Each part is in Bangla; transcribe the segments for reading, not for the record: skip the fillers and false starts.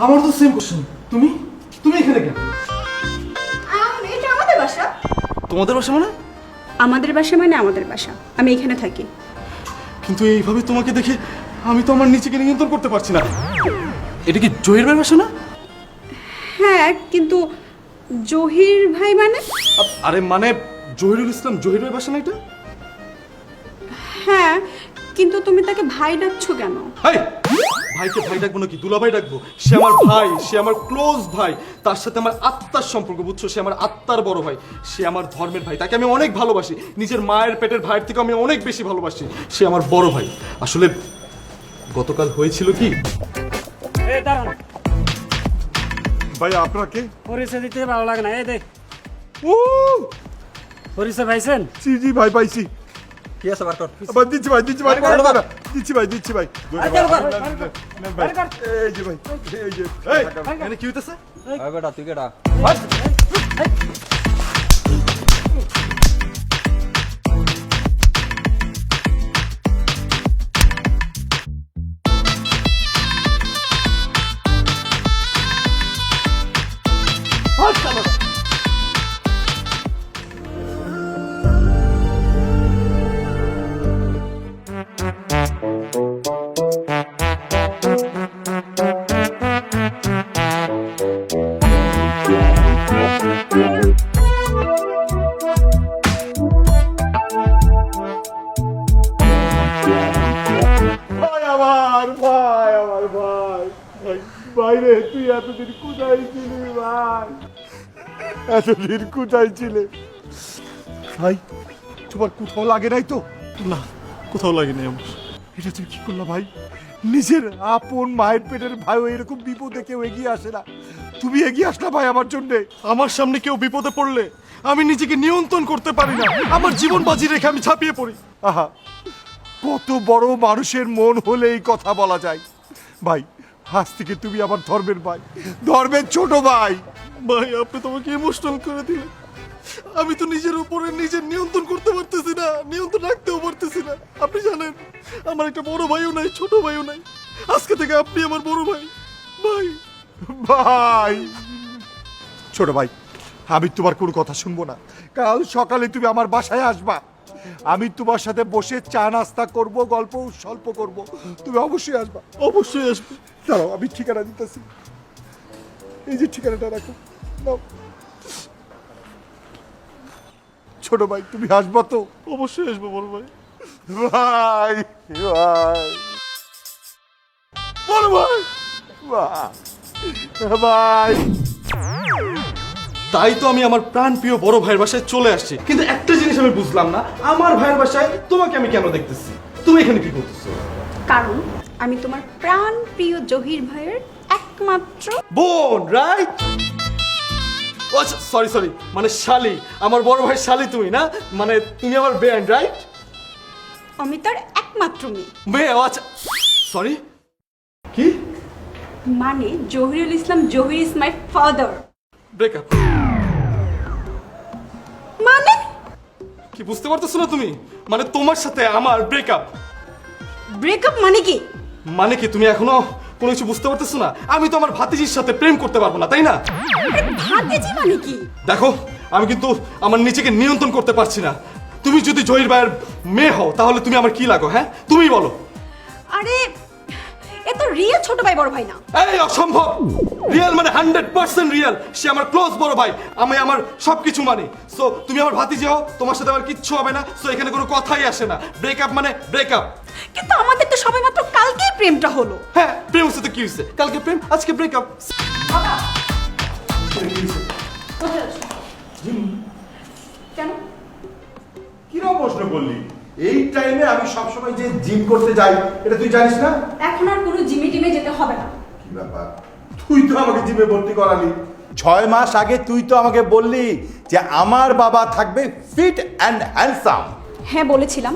আমার তো সেম কোশ্চেন। তুমি তুমি এখানে কেন? এটা আমাদের বাসা। তোমাদের বাসা মানে? আমাদের বাসা মানে আমাদের বাসা, আমি এখানে থাকি। কিন্তু এইভাবে তোমাকে দেখে আমি তো আমার নিজেকে নিয়ন্ত্রণ করতে পারছি না। এটা কি জহির ভাইয়ের বাসা না? হ্যাঁ, কিন্তু জহির ভাই মানে? আরে মানে জহিরুল ইসলাম জহির ভাইয়ের বাসা না এটা? হ্যাঁ, কিন্তু তুমি তাকে ভাই ডাকছো কেন? হাই, ভাইকে ভাই ডাকবো নাকি দুলাভাই ডাকবো? সে আমার ভাই, সে আমার ক্লোজ ভাই, তার সাথে আমার আত্মার সম্পর্ক, বুঝছো? সে আমার আত্মার বড় ভাই, সে আমার ধর্মের ভাই, তাকে আমি অনেক ভালোবাসি, নিজের মায়ের পেটের ভাইয়ের থেকে আমি অনেক বেশি ভালোবাসি। সে আমার বড় ভাই। আসলে গতকাল হয়েছিল কি ভাই, আপনাকে পরিচয় দিতে ভালো লাগে না। এই দেখ, ও পরিচয় পাইছেন? জি জি ভাই, পাইছি। কি আছে বার কর। আবার দিচ্ছি ভাই, দিচ্ছি ভাই, দিচ্ছি ভাই, দিচ্ছি ভাই। নেন ভাই। এই যে ভাই, এই যে এই, এখানে কি হইতেছে? আয় বেটা, তুই কেডা? ভাই আমার, ভাই আমার, ভাই ভাই, ভাই রে, তুই এতদিন কোথায় ছিলি ভাই? এতদিন কোথায় ছিলে ভাই? তোমার কোথাও লাগে নাই তো? না, কোথাও লাগেনি আমার। এটা তুমি কি করলা ভাই? নিজের আপন মায়ের পেটের ভাই এরকম বিপদে কেউ এগিয়ে আসে না, তুমি এগিয়ে আসলা ভাই আমার জন্যে। আমার সামনে কেউ বিপদে পড়লে আমি নিজেকে নিয়ন্ত্রণ করতে পারি না, আমার জীবন বাজি রেখে আমি ঝাঁপিয়ে পড়ি। আহা, কত বড় মানুষের মন হলে এই কথা বলা যায় ভাই। আজ থেকে তুমি আমার ধর্মের ভাই, ধর্মের ছোট ভাই। ভাই, আপনি তোমাকে ইমোশনাল করে দিলেন। আমি তো নিজের উপরে নিজের নিয়ন্ত্রণ করতে পারতেছি না, নিয়ন্ত্রণ রাখতেও পারতেছি না। আপনি জানেন আমার একটা বড় ভাইও নাই, ছোট ভাইও নাই। আজকে থেকে আপনি আমার বড় ভাই। ভাই ভাই, ছোট ভাই, আমি তোমার কোনো কথা শুনবো না। কাল সকালে তুমি আমার বাসায় আসবা, আমি তোমার সাথে বসে চা নাস্তা করব, গল্প স্বল্প করব, তুমি অবশ্যই আসবা। অবশ্যই আসবে। দাঁড়াও, আমি ঠিকানা দিতেছি। এই যে ঠিকানাটা রাখো, নাও। ছোট ভাই, তুমি আসবা তো? অবশ্যই আসবো বড় ভাই। ভাই ভাই, বড় ভাই। ভাই, তাই তো আমি আমার প্রাণ প্রিয় বড় ভাইয়ের বাসায় চলে আসছি। কিন্তু একটা জিনিস আমি বুঝলাম না, আমার ভাইয়ের বাসায় তোমাকে আমি কেন দেখতেছি? তুমি এখানে কি করতেছো? কারণ আমি তোমার প্রাণ প্রিয় জহির ভাইয়ের একমাত্র বোন, রাইট? আচ্ছা, সরি সরি, মানে শালি, আমার বড় ভাই শালি তুমি না? মানে তুমি আমার বেন, রাইট? আমি তার একমাত্র মেয়ে। মেয়ে? আচ্ছা, সরি। কি? মানে Zahirul Islam Zahir is my father. Breakup? মানে কি বুঝতে পারতেছো না তুমি? মানে তোমার সাথে আমার ব্রেকআপ। ব্রেকআপ মানে কি? মানে কি তুমি এখনো কোনো কিছু বুঝতে পারতেছো না? আমি তো আমার ভাতিজির সাথে প্রেম করতে পারবো না, তাই না? ভাতিজি মানে কি? দেখো, আমি কিন্তু আমার নিজেকে নিয়ন্ত্রণ করতে পারছি না। তুমি যদি জহির ভাইয়ের মেয়ে হও তাহলে তুমি আমার কি লাগো? হ্যাঁ, তুমি বলো। আরে এ তো রিয়েল ছোট ভাই বড় ভাই না। এই অসম্ভব! রিয়েল মানে 100% রিয়েল। সে আমার ক্লোজ বড় ভাই, আমি আমার সবকিছু মানি। সো তুমি আমার ভাতিজি হও, তোমার সাথে আমার কিচ্ছু হবে না। সো এখানে কোনো কথাই আসে না। ব্রেকআপ মানে ব্রেকআপ। কিন্তু আমাদের তো সবে মাত্র কালকেই প্রেমটা হলো। হ্যাঁ, প্রেম হচ্ছে তো কি হয়েছে? কালকে প্রেম, আজকে ব্রেকআপ। কেন? কিরকম প্রশ্ন করলি? এই টাইমে আমি সবসময় যে জিম করতে যাই, এটা তুই জানিস না? এখন আর কোনো জিমে টিমে যেতে হবে না। কি ব্যাপার? তুই তো আমাকে জিমে ভর্তি করালি। 6 মাস আগে তুই তো আমাকে বললি যে আমার বাবা থাকবে ফিট অ্যান্ড হ্যান্ডসাম। হ্যাঁ বলেছিলাম,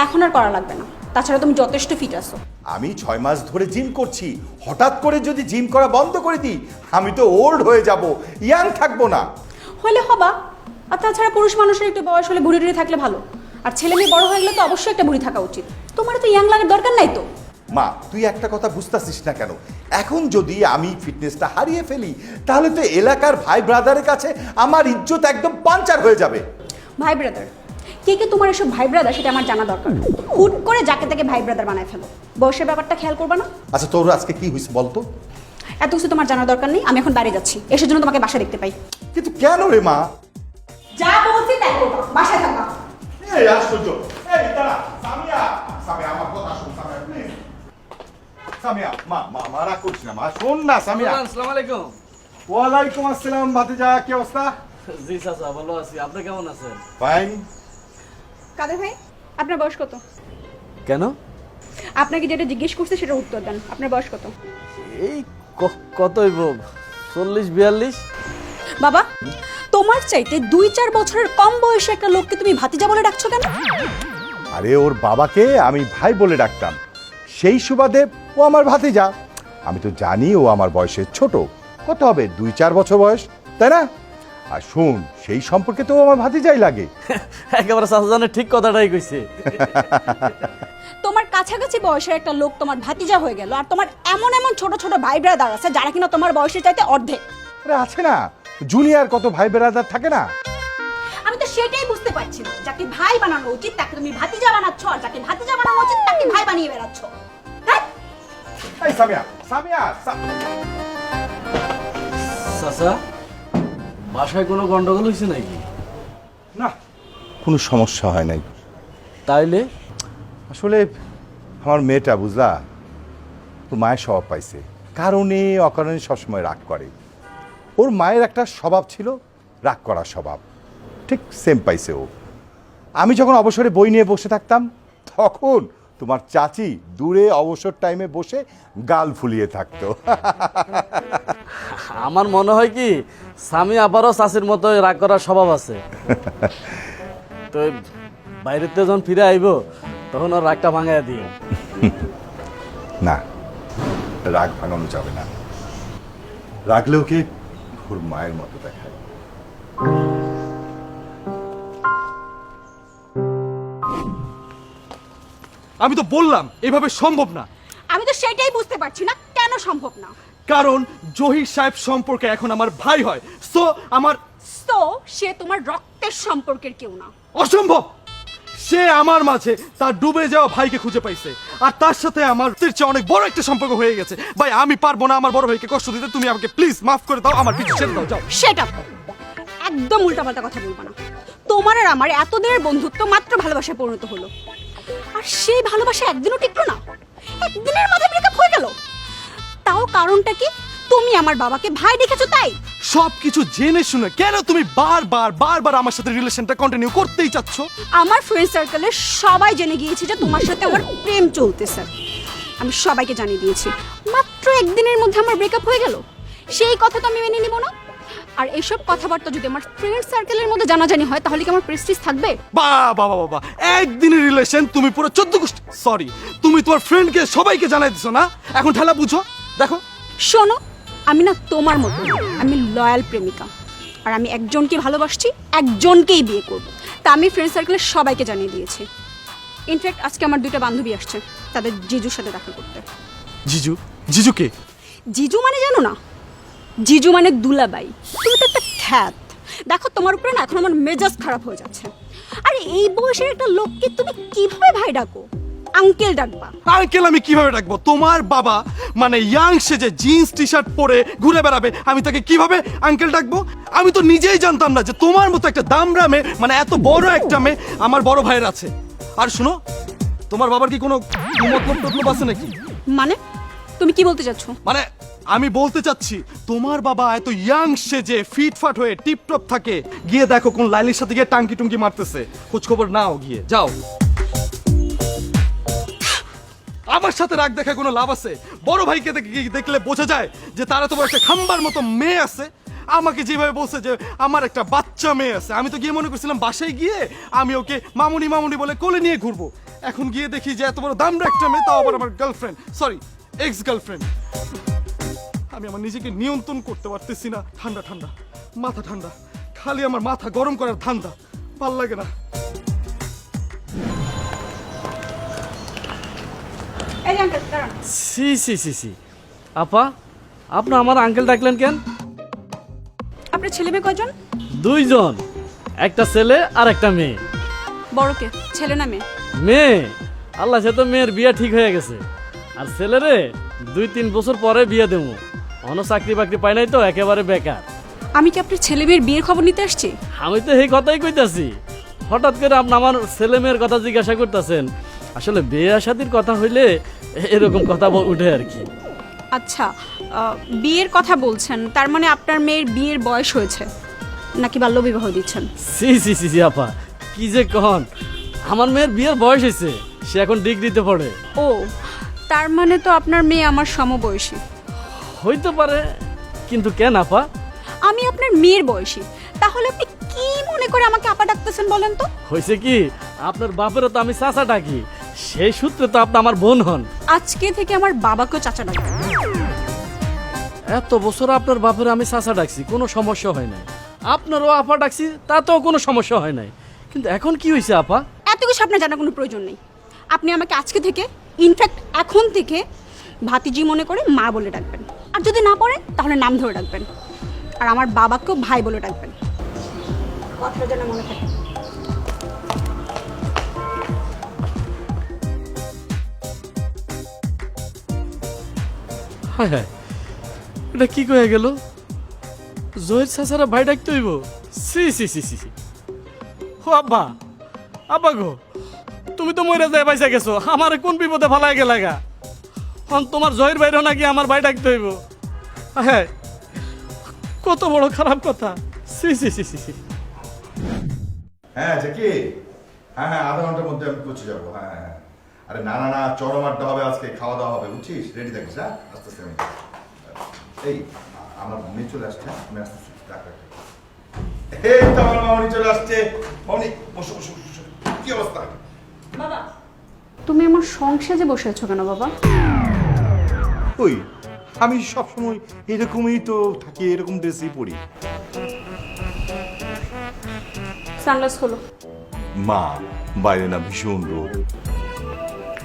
এখন আর করা লাগবে না। তাছাড়া তুমি যথেষ্ট ফিট আছো। আমি 6 মাস ধরে জিম করছি, হঠাৎ করে যদি জিম করা বন্ধ করে দিই, আমি তো ওল্ড হয়ে যাব, ইয়াং থাকবো না। হলে হবা। আর তাছাড়া পুরুষ মানুষের একটু বয়স হলে বুড়ি টুড়ি থাকলে ভালো। আর ছেলে মেয়ে বড় হয়ে গেলে তো অবশ্যই একটা বুড়ি থাকা উচিত। তোমার তো ইয়াং লাগার দরকার নাই তো। মা তুই একটা কথা বুঝতেছিস না কেন? এখন যদি আমি ফিটনেসটা হারিয়ে ফেলি তাহলে তো এলাকার ভাই ব্রাদারের কাছে আমার ইজ্জত একদম পাঞ্চার হয়ে যাবে। ভাই ব্রাদার, কে কে তোমার এসব ভাই ব্রাদার সেটা আমার জানা দরকার। হুট করে যাকে তাকে ভাই ব্রাদার বানায় ফেলো, বয়সের ব্যাপারটা খেয়াল করবে না? আচ্ছা তোর আজকে কি হয়েছে বলতো? এত কিছু তোমার জানার দরকার নেই, আমি এখন বাড়ি যাচ্ছি, এসে জন্য তোমাকে বাসা দেখতে পাই। কিন্তু কেন রে মা? যা বলছি তাই করবা, বাসায় থাকবা। এই আশ্চর্য, এই দাঁড়া, সামিয়া, সামিয়া আমার কথা শোন, সামিয়া প্লিজ। সামিয়া, মা রাগ করছিস না, মা শোন না সামিয়া। আসসালামু আলাইকুম। ওয়ালাইকুম আসসালাম ভাতিজা, কি অবস্থা? জি চাচা ভালো আছি, আপনি কেমন আছেন? ফাইন। কাদের ভাই, আপনার বয়স কত? কেন? আপনাকে যেটা জিজ্ঞেস করছে সেটা উত্তর দেন, আপনার বয়স কত? এই কতই 40-42। বাবা, তোমার চাইতে 2-4 বছরের কম বয়সে একটা লোককে তুমি ভাতিজা বলে ডাকছো কেন? আরে ওর বাবাকে আমি ভাই বলে ডাকতাম, সেই সুবাদে ও আমার ভাতিজা। আমি তো জানি ও আমার বয়সে ছোট, কত হবে 2-4 বছর বয়স, তাই না? আর শুন, সেই সম্পর্কে তো ও আমার ভাতিজাই লাগে। একেবারে চাচা জানে ঠিক কথাটাই কইছে। তোমার কাছাকাছি বয়সের একটা লোক তোমার ভাতিজা হয়ে গেল, আর তোমার এমন এমন ছোট ছোট ভাই ব্রাদার আছে যারা কিনা তোমার বয়সের চাইতে অর্ধেক। আরে আছে না, জুনিয়র কত ভাই বেরাদার থাকে না? আমি তো সেটাই বুঝতে পারছি না, যাকে ভাই বানানো উচিত তাকে তুমি ভাতিজা বানাচ্ছ, আর যাকে ভাতিজা বানানো উচিত তাকে ভাই বানিয়ে বেড়াচ্ছ। হ্যাঁ, এই সামিয়া, সামিয়া, চাচা বাসায় কোনো গন্ডগোল হয়েছে নাকি? না, কোনো সমস্যা হয় নাই। তাইলে আসলে আমার মেয়েটা বুঝলা, তোর মায়ের স্বভাব পাইছে, কারণে অকারণে সবসময় রাগ করে। ওর মায়ের একটা স্বভাব ছিল রাগ করার স্বভাব, ঠিক সেম পাইছে ও। আমি যখন অবসরে বই নিয়ে বসে থাকতাম তখন তোমার চাচি দূরে অবসর টাইমে বসে গাল ফুলিয়ে থাকতো। আমার মনে হয় কি স্বামী আবারও চাষির মতো রাগ করার স্বভাব আছে। তো বাইরেতে যখন ফিরে আইব তখন ওর রাগটা ভাঙাইয়া দিয়ে। না, রাগ ভাঙানো যাবে না, রাগলে ওকে ওর মায়ের মতো দেখায়। আমি তো বললাম এভাবে সম্ভব না, আমি তো সেটাই বুঝতে পারছি না কেন সম্ভব না। কারণ জহির সাহেব সম্পর্কে এখন আমার ভাই হয়, সো আমার তো সে তোমার রক্তের সম্পর্কের কেউ না। অসম্ভব। সে আমার মাঝে তার ডুবে যাওয়া ভাইকে খুঁজে পাইছে, আর তার সাথে আমার চেয়ে অনেক বড় একটা সম্পর্ক হয়ে গেছে। ভাই আমি পারবো না আমার বড় ভাইকে কষ্ট দিতে, তুমি আমাকে প্লিজ মাফ করে দাও, আমার পিছু ছেড়ে দাও, যাও। সেটা একদম উল্টাপাল্টা কথা বলবো না। তোমার আর আমার এতদিনের বন্ধুত্ব মাত্র ভালোবাসায় পরিণত হলো, আর সেই ভালোবাসা একদিনও টিকলো না, একদিনের মধ্যে ব্রেকআপ হয়ে গেল। তাও কারণটা কি? তুমি আমার বাবাকে ভাই দেখেছো তাই? সবকিছু জেনে শুনে কেন তুমি বারবার আমার সাথে রিলেশনটা কন্টিনিউ করতেই চাচ্ছ? আমার ফ্রেন্ড সার্কেলে সবাই জেনে গিয়েছে যে তোমার সাথে আমার প্রেম চলতেছে। আমি সবাইকে জানিয়ে দিয়েছি, মাত্র একদিনের মধ্যে আমার ব্রেকআপ হয়ে গেল। সেই কথা তো আমি মেনে নিব না। আর এইসব কথাবার্তা যদি আমার ফ্রেন্ড সার্কেলের মধ্যে জানাজানি হয় তাহলে কি আমার প্রেস্টিজ থাকবে? বাবা একদিনের রিলেশন তুমি পুরো 14 গোষ্ঠী, সরি তুমি তোমার ফ্রেন্ডকে সবাইকে জানাই দিছো না, এখন ঠেলা বুঝো। দেখো শোনো, আমি না তোমার মতো, আমি লয়াল প্রেমিকা, আর আমি একজনকে ভালোবাসছি, একজনকেই বিয়ে করব। তা আমি ফ্রেন্ড সার্কেলের সবাইকে জানিয়ে দিয়েছি। ইনফ্যাক্ট আজকে আমার 2টা বান্ধবী আসছে তাদের জিজুর সাথে দেখা করতে। জিজুকে? জিজু মানে জানো না? জিজু মানে দুলাবাই। তুমি তো একটা খ্যাত। দেখো তোমার উপরে না এখন আমার মেজাজ খারাপ হয়ে যাচ্ছে। আরে এই বয়সের একটা লোককে তুমি কিভাবে ভাই ডাকো? আঙ্কেল ডাকবা। আঙ্কেল আমি কিভাবে ডাকবো? তোমার বাবা মানে ইয়াং সেজে জিন্স টি শার্ট পরে ঘুরে বেড়াবে, আমি তাকে কিভাবে আঙ্কেল ডাকবো? আমি তো নিজেই জানতাম না যে তোমার মতো একটা দামরা মেয়ে, মানে এত বড় একটা মেয়ে আমার বড় ভাইয়ের আছে। আর শুনো, তোমার বাবার কি কোনো মতলব আছে নাকি? মানে তুমি কি বলতে চাচ্ছো? মানে আমি বলতে চাচ্ছি তোমার বাবা এত ইয়াং সেজে ফিটফাট হয়ে টিপটপ থাকে, গিয়ে দেখো কোন লাইলির সাথে গিয়ে টাঙ্কি টুঙ্কি মারতেছে, খোঁজ খবর নাও, গিয়ে যাও। আমার সাথে রাগ দেখা কোনো লাভ আছে? বড় ভাইকে দেখলে বোঝা যায় যে তারা তো একটা খাম্বার মতো মেয়ে আছে। আমাকে যেভাবে বলছে যে আমার একটা বাচ্চা মেয়ে আছে, আমি তো গিয়ে মনে করছিলাম বাসায় গিয়ে আমি ওকে মামুনি বলে কোলে নিয়ে ঘুরবো। এখন গিয়ে দেখি যে এত বড় দামড়া একটা মেয়ে, তাও আবার আমার গার্লফ্রেন্ড, সরি এক্স গার্লফ্রেন্ড। আমি আমার নিজেকে নিয়ন্ত্রণ করতে পারতেছি না। ঠান্ডা মাথা ঠান্ডা, খালি আমার মাথা গরম করার ধান্দা, ভাল লাগে না। এই যে আঙ্কেল দাঁড়ান। সি সি সি সি আপা, আপনি আমার আঙ্কেল ডাকলেন কেন? আপনার ছেলে মেয়ে কয়জন? 2 জন, একটা ছেলে আর একটা মেয়ে। বড় কে, ছেলে না মেয়ে? মেয়ে, আল্লাহ সে তো মেয়ের বিয়ে ঠিক হয়ে গেছে। আর ছেলেরে 2-3 বছর পরে বিয়ে দেবো। অন্য চাকরি বাকরি পাই নাই তো, একেবারে বেকার। আমি কি আপনার ছেলে মেয়ের বিয়ের খবর নিতে আসছি? আমি তো এই কথাই কইতাছি। হঠাৎ করে আপনি আমার ছেলে মেয়ের কথা জিজ্ঞাসা করতেছেন। আসলে বিয়ে শাদীর কথা হইলে এরকম কথা উঠে আর কি। আচ্ছা, বিয়ের কথা বলছেন, তার মানে আপনার মেয়ের বিয়ের বয়স হয়েছে নাকি বাল্যবিবাহ দিচ্ছেন? সি সি সি সি আপা, কি যে কন, আমার মেয়ের বিয়ের বয়স হয়েছে, সে এখন ডিগ্রিতে পড়ে। ও, তার মানে তো আপনার মেয়ে আমার সমবয়সী। হইতে পারে, কিন্তু কেন আপা? আমি আপনার মেয়ের বয়সী, তাহলে আপনি কি মনে করে আমাকে আপা ডাকতেছেন বলেন তো? হয়েছে কি, আপনার বাপেরও তো আমি চাচা ডাকি, সেই সূত্রে তো আপনি আমার বোন হন। আজকে থেকে আমার বাবাকেও চাচা ডাকবেন। এত বছর আপনার বাপের আমি চাচা ডাকছি, কোনো সমস্যা হয় নাই। আপনারও আপা ডাকছি, তাতেও কোনো সমস্যা হয় নাই। কিন্তু এখন কি হয়েছে আপা? এত কিছু আপনার জানার কোনো প্রয়োজন নেই। আপনি আমাকে আজকে থেকে, ইনফ্যাক্ট এখন থেকে ভাতিজি মনে করে মা বলে ডাকবেন। আর যদি না পড়েন তাহলে নাম ধরে ডাকবেন। আর আমার বাবাকেও ভাই বলে ডাকবেন। কথাটা যেন মনে থাকে। হায় হায়, এটা কি কয়ে গেল? জয়ের চাচারা ভাই ডাকতে হইব? সি সি সি সি সি। ও আব্বা, আব্বা গো, তুমি তো মরে যায় পয়সা গেছো, আমার কোন বিপদে ফালাই গেলাগা। তোমার জয়ের বাইরেও নাকি আমার ভাই ডাকতে হইব? হ্যাঁ, কত বড় খারাপ কথা। C C C C C. হ্যাঁ জ্যাকি, হ্যাঁ হ্যাঁ, আধা ঘন্টার মধ্যে আমি পৌঁছে যাবো। হ্যাঁ হ্যাঁ, আরে না না না, চরম আড্ডা হবে আজকে, খাওয়া দাওয়া হবে, বুঝছিস? রেডি থাকিস। হ্যাঁ, আস্তে আস্তে আমি এই আমার মেয়ে চলে আসছে, আমি আসতেছি। রাখ রাখ। এই তো আমার মামনি চলে আসছে। মামনি বসো বসো বসো। কি অবস্থা? বাবা, তুমি আমার সংসারে বসে আছো কেন বাবা? ওই আমি সবসময় এরকমই তো থাকি, এরকম ড্রেসই পরি। সানগ্লাস হলো। মা, বাইরে না ভীষণ রোদ।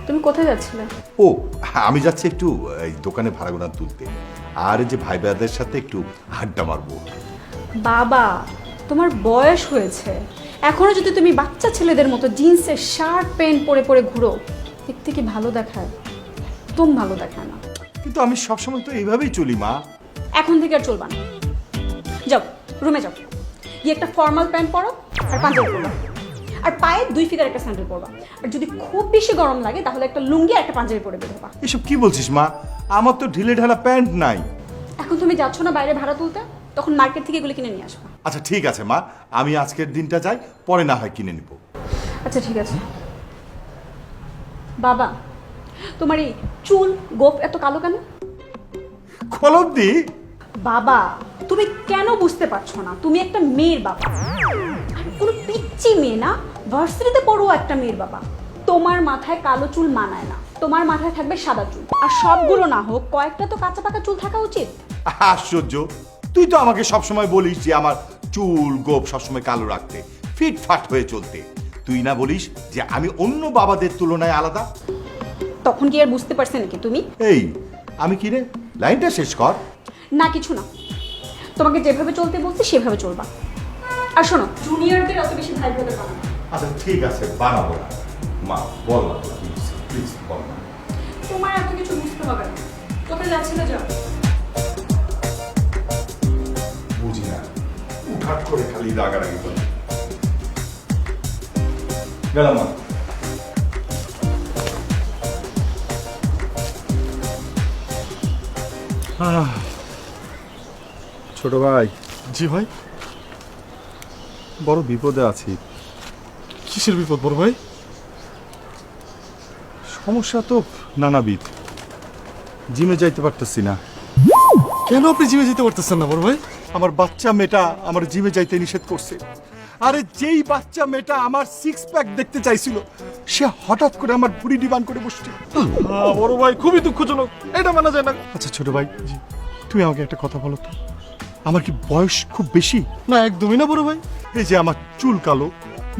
তুমি কোথায় যাচ্ছিলে? ও, আমি যাচ্ছি একটু এই দোকানে ভাড়া গোনা তুলতে, আর এই যে ভাই ভাইদের সাথে একটু আড্ডা মারবো। বাবা, তোমার বয়স হয়েছে, এখনো যদি তুমি বাচ্চা ছেলেদের মতো জিন্সের শার্ট প্যান্ট পরে পরে ঘুরো, দেখতে কি ভালো দেখায়? একদম ভালো দেখায় না। কিন্তু আমি সবসময় তো এইভাবেই চলি মা। এখন থেকে আর চলবা না। যাও রুমে যাও, গিয়ে একটা ফর্মাল প্যান্ট পরো আর পাঞ্জাবি পরো, আর পায়ে 2 ফিতার একটা স্যান্ডেল পরবা। আর যদি খুব বেশি গরম লাগে তাহলে একটা লুঙ্গি আর একটা পাঞ্জাবি পরে বের হবা। এসব কি বলছিস মা? আমার তো ঢিলে ঢালা প্যান্ট নাই। এখন তুমি যাচ্ছ না বাইরে ভাড়া তুলতে, তখন মার্কেট থেকে এগুলো কিনে নিয়ে আসবা। আচ্ছা ঠিক আছে মা, আমি আজকের দিনটা যাই, পরে না হয় কিনে নিব। আচ্ছা ঠিক আছে। বাবা, তোমার এই চুল গোপ এত কালো কেন? খলব দি। বাবা, তুমি কেন বুঝতে পারছো না? তুমি একটা মেয়ের বাবা, কোনো পিচ্চি মেয়ে না, ভার্সিটিতে পড়ো একটা মেয়ের বাবা। তোমার মাথায় কালো চুল মানায় না, তোমার মাথায় থাকবে সাদা চুল। আর সবগুলো না হোক, কয়েকটা তো কাঁচা পাকা চুল থাকা উচিত। আশ্চর্য, তুই তো আমাকে সবসময় বলিস যে আমার চুল গোপ সবসময় কালো রাখতে, ফিটফাট হয়ে চলতে। তুই না বলিস যে আমি অন্য বাবাদের তুলনায় আলাদা? তখন কি আর বুঝতে পারছে নাকি তুমি? এই আমি কি রে, লাইনটা শেষ কর। না কিছু না, তোমাকে যেভাবে চলতে বলছি সেভাবে চলবা। আর শোনো, জুনিয়রদের অত বেশি ভাই হতে পারো না। আচ্ছা ঠিক আছে, বানাবো না। মা বল না, প্লিজ বল না। তোমার এত কিছু বুঝতে হবে না। কোথায় যাচ্ছিলে যাও। বুঝি না, উঠাট করে খালি রাগারাগি করে। গেলাম মা। ছোট ভাই। জি ভাই। বড় বিপদে আছি। কিসের বিপদ বড় ভাই? সমস্যা তো নানাবিধ। জিমে যাইতে পারতেছি না। কেন আপনি জিমে যেতে পারতেছেন না বড় ভাই? আমার বাচ্চা মেয়েটা আমার জিমে যাইতে নিষেধ করছে। আরে যেই বাচ্চা মেয়েটা আমার 6 প্যাক দেখতে চাইছিল, সে হঠাৎ করে আমার ভুঁড়ি ডিমান্ড করে বসছে। বড় ভাই, খুবই দুঃখজনক, এটা মানা যায় না। আচ্ছা ছোট ভাই, তুমি আমাকে একটা কথা বলো তো, আমার কি বয়স খুব বেশি? না একদমই না বড় ভাই। এই যে আমার চুল কালো,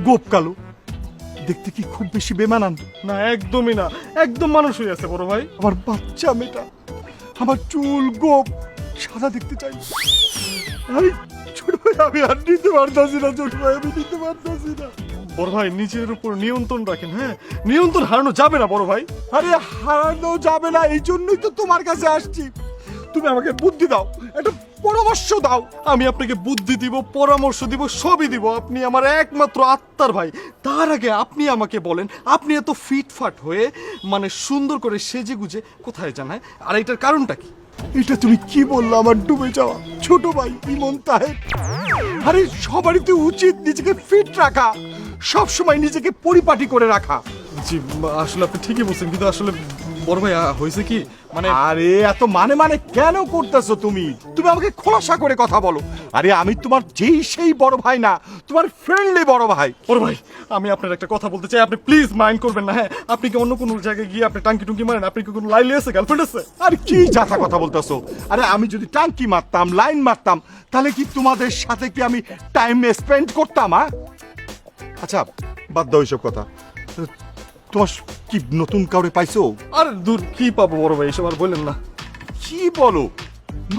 গোপ কালো, দেখতে কি খুব বেশি বেমানান? না একদমই না, একদম মানুষ হয়ে আছে বড় ভাই। আমার বাচ্চা মেয়েটা, আমার চুল গোপ সাদা দেখতে চাই। আমি ছোট ভাই, আমি আর নিতে পারতাছি না ছোট ভাই, আমি নিতে পারতাছি না। বড় ভাই নিজের উপর নিয়ন্ত্রণ রাখেন, হ্যাঁ নিয়ন্ত্রণ হারানো যাবে না বড় ভাই। আরে হারানো যাবে না, এই জন্যই তো তোমার কাছে আসছি। তুমি আমাকে বুদ্ধি দাও, একটা পরামর্শ দাও। আমি আপনাকে বুদ্ধি দিব, পরামর্শ দিব, সবই দিব। আপনি আমার একমাত্র আত্মার ভাই। তার আগে আপনি আমাকে বলেন, আপনি এত ফিটফাট হয়ে মানে সুন্দর করে সেজে গুজে কোথায় যান, হ্যাঁ? আর এটার কারণটা কি? এটা তুমি কি বললো আমার ডুবে যাওয়া ছোট ভাই ইমন তাহের? আরে সবারই তো উচিত নিজেকে ফিট রাখা, সব সময় নিজেকে পরিপাটি করে রাখা। জি আসলে আপনি ঠিকই বলছেন, কিন্তু আসলে বড় ভাই হয়েছে কি মানে আরে এত মানে মানে কেন করতেছো তুমি? তুমি আমাকে খোলাসা করে কথা বলো। আরে আমি তোমার যেই সেই বড় ভাই না, তোমার ফ্রেন্ডলি বড় ভাই। বড় ভাই আমি আপনার একটা কথা বলতে চাই, আপনি প্লিজ মাইন্ড করবেন না, হ্যাঁ? আপনি কি অন্য কোনো জায়গায় গিয়ে আপনি টাঙ্কি টুঙ্কি মারেন? আপনি কি কোনো লাইলে আছে, গার্লফ্রেন্ড আছে? আর কি যাতা কথা বলতেছো? আরে আমি যদি টাঙ্কি মারতাম, লাইন মারতাম, তাহলে কি তোমাদের সাথে কি আমি টাইম স্পেন্ড করতাম? আচ্ছা বাদ দাও এইসব কথা। তোমার কি নতুন কাউরে পাইছো? আর দূর কি পাবো বড় ভাই, এসব আর বললেন না। কি বলো,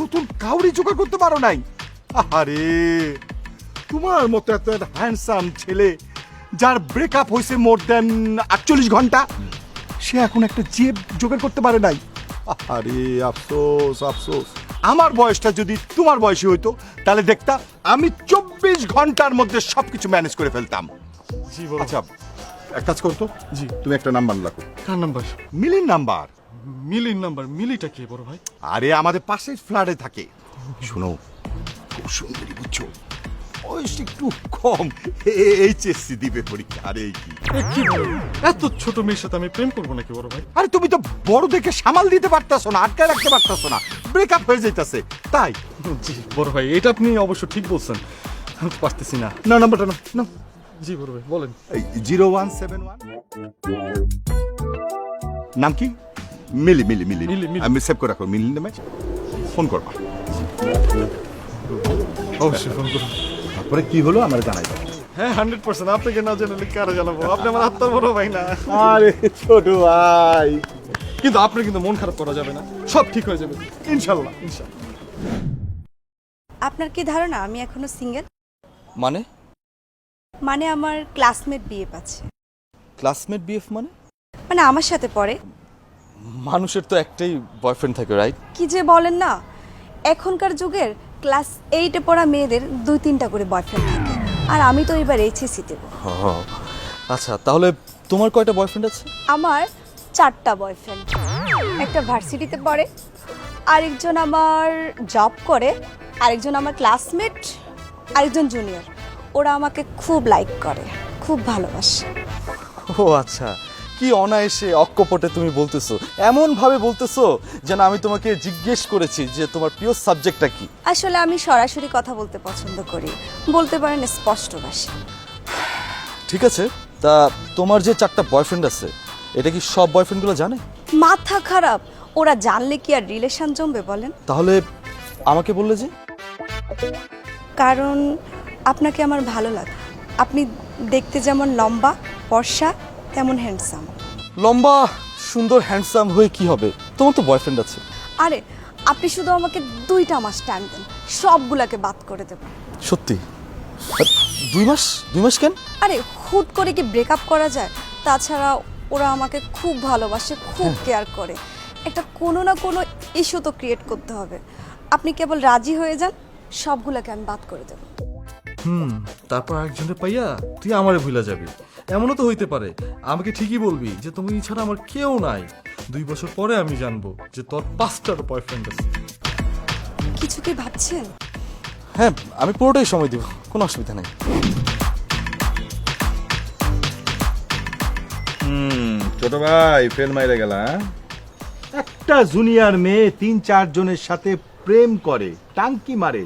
নতুন কাউরে জোগাড় করতে পারো নাই? আরে তোমার মতো এত হ্যান্ডসাম ছেলে যার ব্রেকআপ হয়েছে মোর দেন 48 ঘন্টা, সে এখন একটা জেব জোগাড় করতে পারে নাই। আরে আফসোস আফসোস। আমার বয়সটা যদি তোমার বয়সী হইতো তাহলে দেখতা আমি 24 ঘন্টার মধ্যে সবকিছু ম্যানেজ করে ফেলতাম। জি বড়। আচ্ছা এক কাজ করতো, জি। তুমি একটা নাম্বার লাগো। কার নাম্বার? মিলির নাম্বার। মিলির নাম্বার? মিলিটা কে বড় ভাই? আরে আমাদের পাশের ফ্ল্যাটে থাকে। শোনো, খুব সুন্দরী বুঝছো, বয়স একটু কম, এইচএসসি দিবে পরীক্ষা। আরে এই কি এ কি বলেন? এত ছোট মেয়ের সাথে আমি প্রেম করবো নাকি বড় ভাই? আরে তুমি তো বড়দেরকে সামাল দিতে পারতাছো না, আটকায় রাখতে পারতাছো না, ব্রেকআপ হয়ে যাইতাছে তাই। জি বড় ভাই, এটা আপনি অবশ্য ঠিক বলছেন, আমি তো পারতেছি না। না নাম্বারটা না না, জি বড় ভাই বলেন। 0171। নাম কি? মিলি মিলি মিলি মিলি, মিলি। আমি সেভ করে রাখো, মিলি নামে ফোন করবা। অবশ্যই ফোন করুন। তারপরে কি হলো আমার জানাই দাও। হ্যাঁ 100%। আপনাকে না জানালে কারে জানাবো? আপনি আমার আত্মার বড় ভাই না। আরে ছোট ভাই, কিন্তু আপনার কিন্তু মন খারাপ করা যাবে না, সব ঠিক হয়ে যাবে ইনশাল্লাহ। ইনশাআল্লাহ। আপনার কি ধারণা আমি এখনো সিঙ্গেল? মানে মানে আমার ক্লাসমেট বিয়ে পাচ্ছে, ক্লাসমেট বিএফ মানে? মানে আমার সাথে পড়ে। মানুষের তো একটাই বয়ফ্রেন্ড থাকে, রাইট? কি যে বলেন না, এখনকার যুগের ক্লাস 8-এ পড়া মেয়েদের 2-3টা করে বয়ফ্রেন্ড থাকে, আর আমি তো এবার এইচএসসি দেব। আচ্ছা তাহলে তোমার কয়টা বয়ফ্রেন্ড আছে? আমার 4টা বয়ফ্রেন্ড। একটা ভার্সিটিতে পড়ে, আরেকজন আমার জব করে, আরেকজন আমার ক্লাসমেট, আরেকজন জুনিয়র। ওরা আমাকে খুব লাইক করে, খুব ভালোবাসে। ও আচ্ছা, কি অনায়াসে অক্কপটে তুমি বলতেছো, এমন ভাবে বলতেছো যেন আমি তোমাকে জিজ্ঞেস করেছি যে তোমার প্রিয় সাবজেক্টটা কি। আসলে আমি সরাসরি কথা বলতে পছন্দ করি, বলতে পারেন স্পষ্টভাষী। ঠিক আছে, তা তোমার যে 4টা বয়ফ্রেন্ড আছে, এটা কি সব বয়ফ্রেন্ডগুলো জানে? মাথা খারাপ, ওরা জানলে কি আর রিলেশন জমবে বলেন? তাহলে আমাকে বললে যে? কারণ আপনাকে আমার ভালো লাগে। আপনি দেখতে যেমন লম্বা ফর্সা, তেমন হ্যান্ডসাম। লম্বা সুন্দর হ্যান্ডসাম হয়ে কি হবে? তোমার তো বয়ফ্রেন্ড আছে। আরে আপনি শুধু আমাকে 2টা মাস টাইম দেন, সবগুলাকে বাদ করে দেব। সত্যি? 2 মাস? 2 মাস কেন? আরে হুট করে কি ব্রেকআপ করা যায়? তাছাড়া ওরা আমাকে খুব ভালোবাসে, খুব কেয়ার করে। একটা কোনো না কোনো ইস্যু তো ক্রিয়েট করতে হবে। আপনি কেবল রাজি হয়ে যান, সবগুলাকে আমি বাদ করে দেব। তারপর একজনের পাইয়া তুই আমারে ভুলা যাবি, এমনও তো হইতে পারে আমাকে ঠিকই বলবি যে তুমি ছাড়া আমার কেউ নাই। 2 বছর পরে আমি জানবো যে তোর 5টা বয়ফ্রেন্ড আছে। কিছু কি ভাবছেন? হ্যাঁ, আমি পুরোটাই সময় দিব, কোনো অসুবিধা নেই। ছোট ভাই ফেল মাইরে গেল। একটা জুনিয়র মেয়ে 3-4 জনের সাথে প্রেম করে, টাঙ্কি মারে,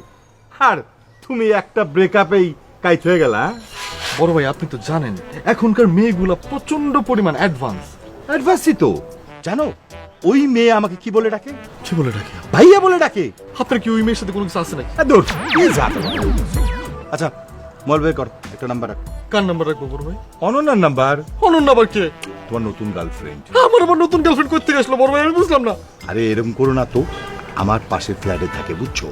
আর তুমি একটা ব্রেকআপেই কাইট হয়ে গেল। বড় ভাই আপনি তো জানেন এখনকার মেয়েগুলা প্রচন্ড পরিমাণ অ্যাডভান্স। অ্যাডভান্সই তো জানো, ওই মেয়ে আমাকে কি বলে ডাকে? কি বলে ডাকে? ভাইয়া বলে ডাকে। আপনার কি ওই মেয়ের সাথে কোনো কিছু আছে নাকি? দূর, কি জানো? আচ্ছা মোবাইল বের কর, একটা নাম্বার রাখ। কার নাম্বার রাখবো বড় ভাই? অনন্যার নাম্বার। অনন্য আবার কে? তোমার নতুন গার্লফ্রেন্ড। আমার আবার নতুন গার্লফ্রেন্ড করতে আসলো বড় ভাই, আমি বুঝলাম না। আরে এরকম করো না তো, আমার পাশের ফ্ল্যাটে থাকে বুঝছো,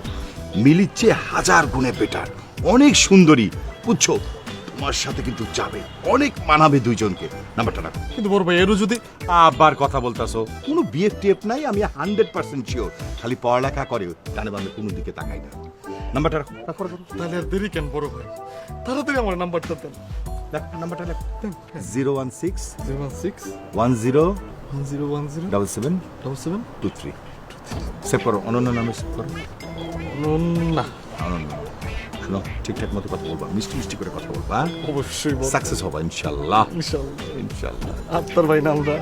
মিলির চেয়ে 1000 গুণে বেটার, অনেক সুন্দরী বুঝছো, তোমার সাথে কিন্তু যাবে, অনেক মানাবে দুইজনকে। নাম্বারটা রাখো। কিন্তু বড় ভাই এরও যদি আবার কথা বলতাছো, কোনো বিএফ টিএফ নাই, আমি 100% শিওর, খালি পড়ালেখা করে, ডানে বামে কোনো দিকে তাকাই না। নাম্বারটা রাখো, রাখো, রাখো। তাহলে আর দেরি কেন বড় ভাই, তাড়াতাড়ি আমার নাম্বারটা দেন। রাখ, নাম্বারটা রাখ। 016 016 10 1010 77 77 23। সেভ করো, অনন্য নামে সেভ করো। না অনন্য। শোনো, ঠিকঠাক মতো কথা বলবা, মিষ্টি মিষ্টি করে কথা বলবা, অবশ্যই বড়, সাকসেস হবা ইনশাল্লাহ। ইনশাআল্লাহ। ইনশাল্লাহ। আত্মার ভাই নামটা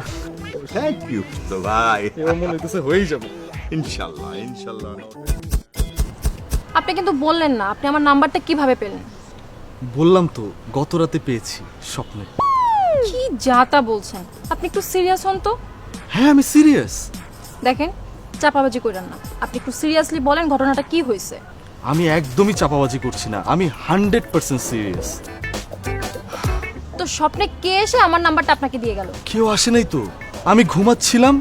থ্যাংক ইউ তো ভাই। এবার মনে হইতেছে হয়েই যাবে। ইনশাল্লাহ ইনশাল্লাহ। আপনি কিন্তু বললেন না আপনি আমার নাম্বারটা কিভাবে পেলেন। বললাম তো গত রাতে পেয়েছি স্বপ্নে। কি যাতা বলছেন, আপনি একটু সিরিয়াস হন তো। হ্যাঁ আমি সিরিয়াস। দেখেন, চাপাবাজি করেন না, আপনি একটু সিরিয়াসলি বলেন ঘটনাটা কি হয়েছে। আমি একদমই চাপাবাজি করছি না, আমি 100% সিরিয়াস। তো স্বপ্নে কে এসে আমার নাম্বারটা আপনাকে দিয়ে গেল? কেউ আসে নাই তো, আমি ঘুমাচ্ছিলাম,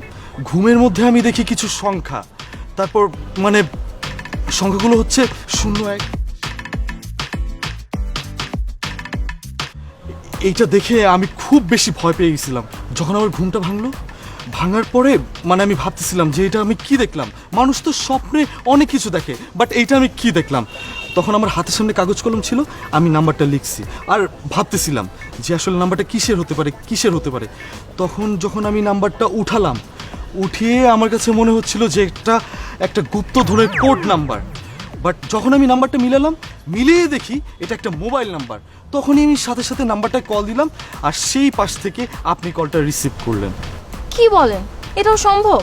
ঘুমের মধ্যে আমি দেখি কিছু সংখ্যা, তারপর মানে সংখ্যাগুলো হচ্ছে 01। এইটা দেখে আমি খুব বেশি ভয় পেয়ে গেছিলাম। যখন আমার ঘুমটা ভাঙার পরে মানে আমি ভাবতেছিলাম যে এটা আমি কি দেখলাম। মানুষ তো স্বপ্নে অনেক কিছু দেখে, বাট এইটা আমি কি দেখলাম। তখন আমার হাতের সামনে কাগজ কলম ছিল, আমি নাম্বারটা লিখছি আর ভাবতেছিলাম যে আসলে নাম্বারটা কিসের হতে পারে। তখন যখন আমি নাম্বারটা উঠিয়ে আমার কাছে মনে হচ্ছিল যে একটা গুপ্তধনের কোড নাম্বার। বাট যখন আমি নাম্বারটা মিলিয়ে দেখি এটা একটা মোবাইল নাম্বার। তখনই আমি সাথে সাথে নাম্বারটায় কল দিলাম, আর সেই পাশ থেকে আপনি কলটা রিসিভ করলেন। কি বলেন, এটাও সম্ভব?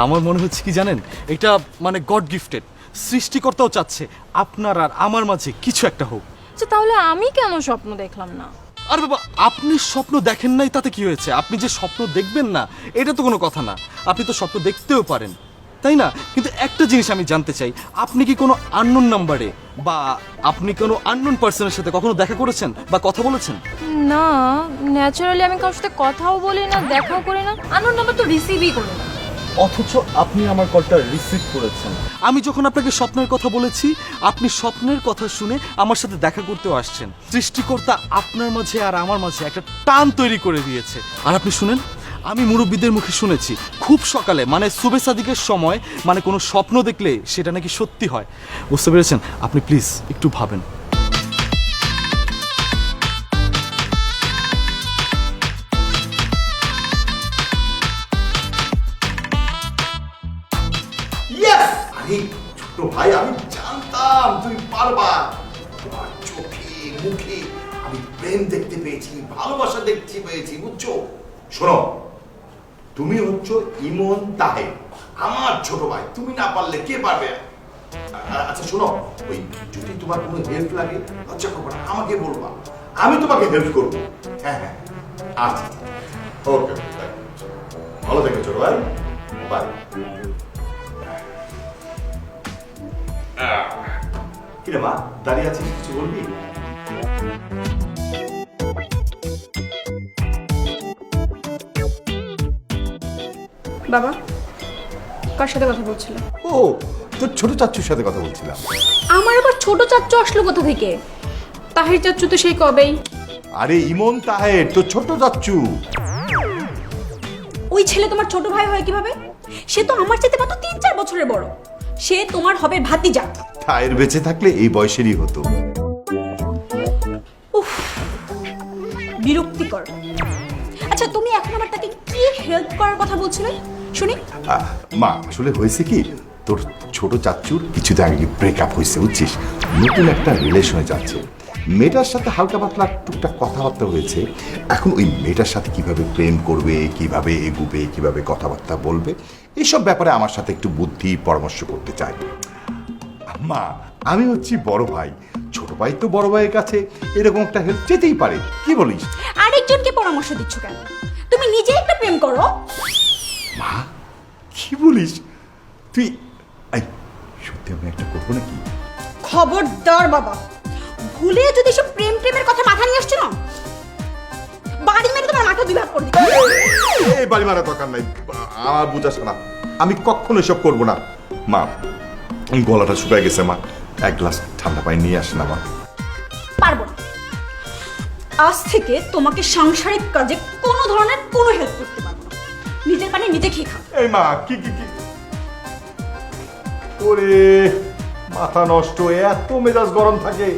আমার মনে হচ্ছে কি জানেন, এটা মানে গড গিফটেড। সৃষ্টিকর্তাও চাচ্ছে আপনার আর আমার মাঝে কিছু একটা হোক। আচ্ছা, তাহলে আমি কেন স্বপ্ন দেখলাম না? আর বাবা, আপনি স্বপ্ন দেখেন নাই তাতে কি হয়েছে? আপনি যে স্বপ্ন দেখবেন না এটা তো কোনো কথা না, আপনি তো স্বপ্ন দেখতেও পারেন, তাই না? কিন্তু একটা জিনিস আমি জানতে চাই, আপনি কি কোনো আননোন নাম্বারে বা আপনি কোনো আননোন পার্সনের সাথে কখনো দেখা করেছেন বা কথা বলেছেন? না, ন্যাচারালি আমি কারোর সাথে কথাও বলি না, দেখাও করি না, আননোন নাম্বার তো রিসিভই করি না। অথচ আপনি আমার কলটা রিসিভ করেছেন। আমি যখন আপনাকে স্বপ্নের কথা বলেছি, আপনি স্বপ্নের কথা শুনে আমার সাথে দেখা করতেও আসছেন। সৃষ্টিকর্তা আপনার মাঝে আর আমার মাঝে একটা টান তৈরি করে দিয়েছে। আর আপনি শুনেন, আমি মুরব্বীদের মুখে শুনেছি খুব সকালে মানে সুবে সাদিকের সময় মানে কোনো স্বপ্ন দেখলে সেটা নাকি সত্যি হয়। বুঝতে পেরেছেন? আপনি প্লিজ একটু ভাবেন। আরে ছোট ভাই, আমি জানতাম তুমি পারবা। তোমার চোখে মুখে আমি প্রেম দেখতে পেয়েছি, ভালোবাসা দেখতে পেয়েছি বুঝছো। শোনো, তুমি হচ্ছে ইমন তাহের, আমার ছোট ভাই, তুমি না পারলে কে পারবে? আচ্ছা শোনো, ওই যদি তোমার কোনো হেল্প লাগে লজ্জা করবে না, আমাকে বলবা, আমি তোমাকে হেল্প করবো। হ্যাঁ হ্যাঁ, আচ্ছা ওকে, ভালো থেকো ছোট ভাই, বাই। কিরে মা, দাঁড়িয়ে আছিস, কিছু বলবি? বাবা, কার সাথে কথা বলছিল? ও, তোর ছোট চাচ্চুর সাথে কথা বলছিলাম। আমার আবার ছোট চাচ্চু আসলো কোথা থেকে? তাহির চাচ্চু তো সেই কবেই। আরে ইমন তাহের, তোর ছোট চাচ্চু। ওই ছেলে তোমার ছোট ভাই হয় কিভাবে? সে তো আমার চাইতে মাত্র 3-4 বছরের বড়। সে তোমার হবে ভাতিজা। তাহের বেঁচে থাকলে এই বয়সেরই হতো। উফ, বিরক্তিকর। আচ্ছা, তুমি এখন আমার তাকে কি হেল্প করার কথা বলছিলে শুনি? মা, আসলে হয়েছে কি, তোর ছোট চাচ্চুর কিছুদিন আগে ব্রেকআপ হয়েছে বুঝছিস, নতুন একটা রিলেশনে যাচ্ছে। মেয়েটার সাথে হালকা পাতলা টুকটাক কথাবার্তা হয়েছে। এখন ওই মেয়েটার সাথে কিভাবে প্রেম করবে, কিভাবে এগুবে, কিভাবে কথাবার্তা বলবে, এইসব ব্যাপারে আমার সাথে একটু বুদ্ধি পরামর্শ করতে চাই। মা, আমি হচ্ছি বড় ভাই, ছোট ভাই তো বড় ভাইয়ের কাছে এরকম একটা হেল্প যেতেই পারে, কি বলিস? আরেকজনকে পরামর্শ দিচ্ছ কেন? তুমি নিজে একটা প্রেম করো। মা, কি বলিস তুই? সত্যি আমি একটা করবো নাকি? খবরদার বাবা, ভুলে যদি সব প্রেম প্রেমের কথা মাথা নিয়ে আসছো না, বাড়ি মেরে তোমার মাথা দুই ভাগ করে দিই। এই বাড়ি মারা দরকার নাই, আমার বুঝাস না, আমি কখনো এসব করবো না। মা গলাটা শুকায় গেছে, মা এক গ্লাস ঠান্ডা পানি নিয়ে আসে না মা। পারবো না। আজ থেকে তোমাকে সাংসারিক কাজে কোনো ধরনের কোনো হেল্প করতে পারবো না। নিজের পানি নিজে খেয়ে খাও। এই মা কি কি কি ওরে মাথা নষ্ট, এত মেজাজ গরম থাকে।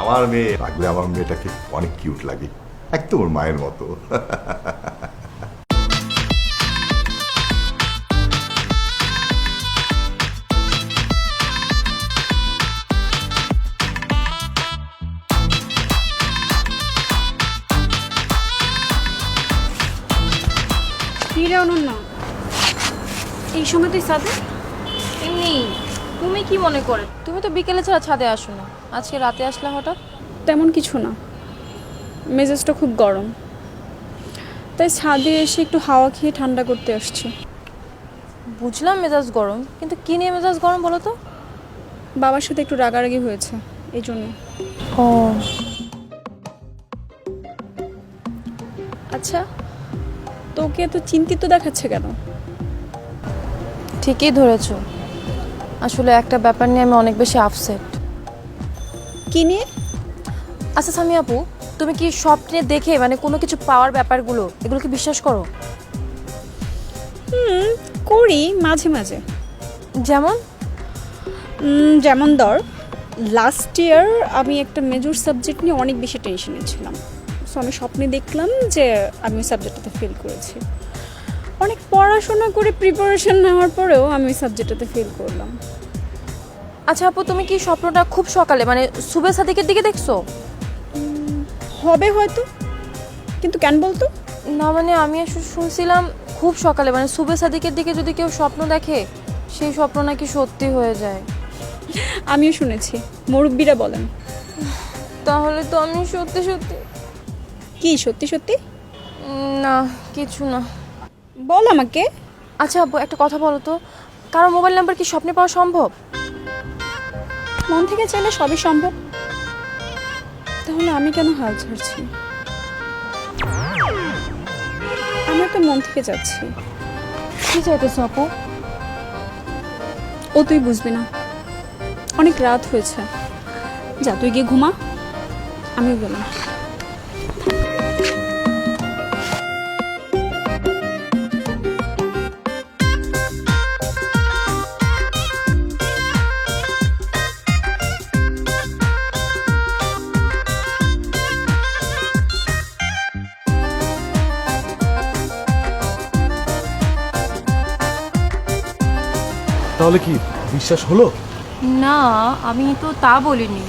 আমার মেয়ে লাগলে আমার মেয়েটাকে অনেক কিউট লাগে, একদম ওর মায়ের মতো। কি রে অনন্যা, এই সময় তুই সাথে? এমনি তুমি কি মনে করে? তুমি তো বিকেলে ছাড়া ছাদে আসো না, আজকে রাতে আসলে হঠাৎ? তেমন কিছু না, মেজাজটা খুব গরম, তাই ছাদে এসে একটু হাওয়া খেয়ে ঠান্ডা করতে আসছি। বুঝলাম মেজাজ গরম, কিন্তু কি নিয়ে মেজাজ গরম বলো তো? বাবার সাথে একটু রাগারাগি হয়েছে, এই জন্য। ও আচ্ছা, তোকে এত চিন্তিত দেখাচ্ছে কেন? ঠিকই ধরেছো, আসলে একটা ব্যাপার নিয়ে আমি অনেক বেশি আপসেট। কি নিয়ে? আচ্ছা সামি আপু, তুমি কি স্বপ্নে দেখে মানে কোনো কিছু পাওয়ার ব্যাপারগুলো এগুলো কি বিশ্বাস করো? করি মাঝে মাঝে। যেমন? যেমন ধর, লাস্ট ইয়ার আমি একটা মেজর সাবজেক্ট নিয়ে অনেক বেশি টেনশনে ছিলাম। সো আমি স্বপ্নে দেখলাম যে আমি ওই সাবজেক্টটাতে ফেল করেছি। অনেক পড়াশোনা করে প্রিপারেশন নেওয়ার পরেও আমি ওই সাবজেক্টটাতে ফেল করলাম। আচ্ছা আপু, তুমি কি স্বপ্নটা খুব সকালে মানে সুবে সাদিকের দিকে দেখছো? হবে হয়তো, কিন্তু কেন বলতো? না মানে আমি আসলে শুনছিলাম খুব সকালে মানে সুবে সাদিকের দিকে যদি কেউ স্বপ্ন দেখে সেই স্বপ্ন নাকি সত্যি হয়ে যায়। আমিও শুনেছি, মুরব্বীরা বলেন। তাহলে তো আমি সত্যি সত্যি। কি সত্যি সত্যি? না কিছু না। বল আমাকে। আচ্ছা আপু, একটা কথা বলো তো, কারো মোবাইল নাম্বার কি স্বপ্নে পাওয়া সম্ভব? মন থেকে চাইলে সবই সম্ভব। তাহলে আমি কেন হাল ছাড়ছি? আমি তো মন থেকে যাচ্ছি। কি চাইতেছো আপু? ও তুই বুঝবি না, অনেক রাত হয়েছে, যা তুই গিয়ে ঘুমা, আমিও গেলাম। তাহলে কি বিশ্বাস হলো? না আমি তো তা বলিনি,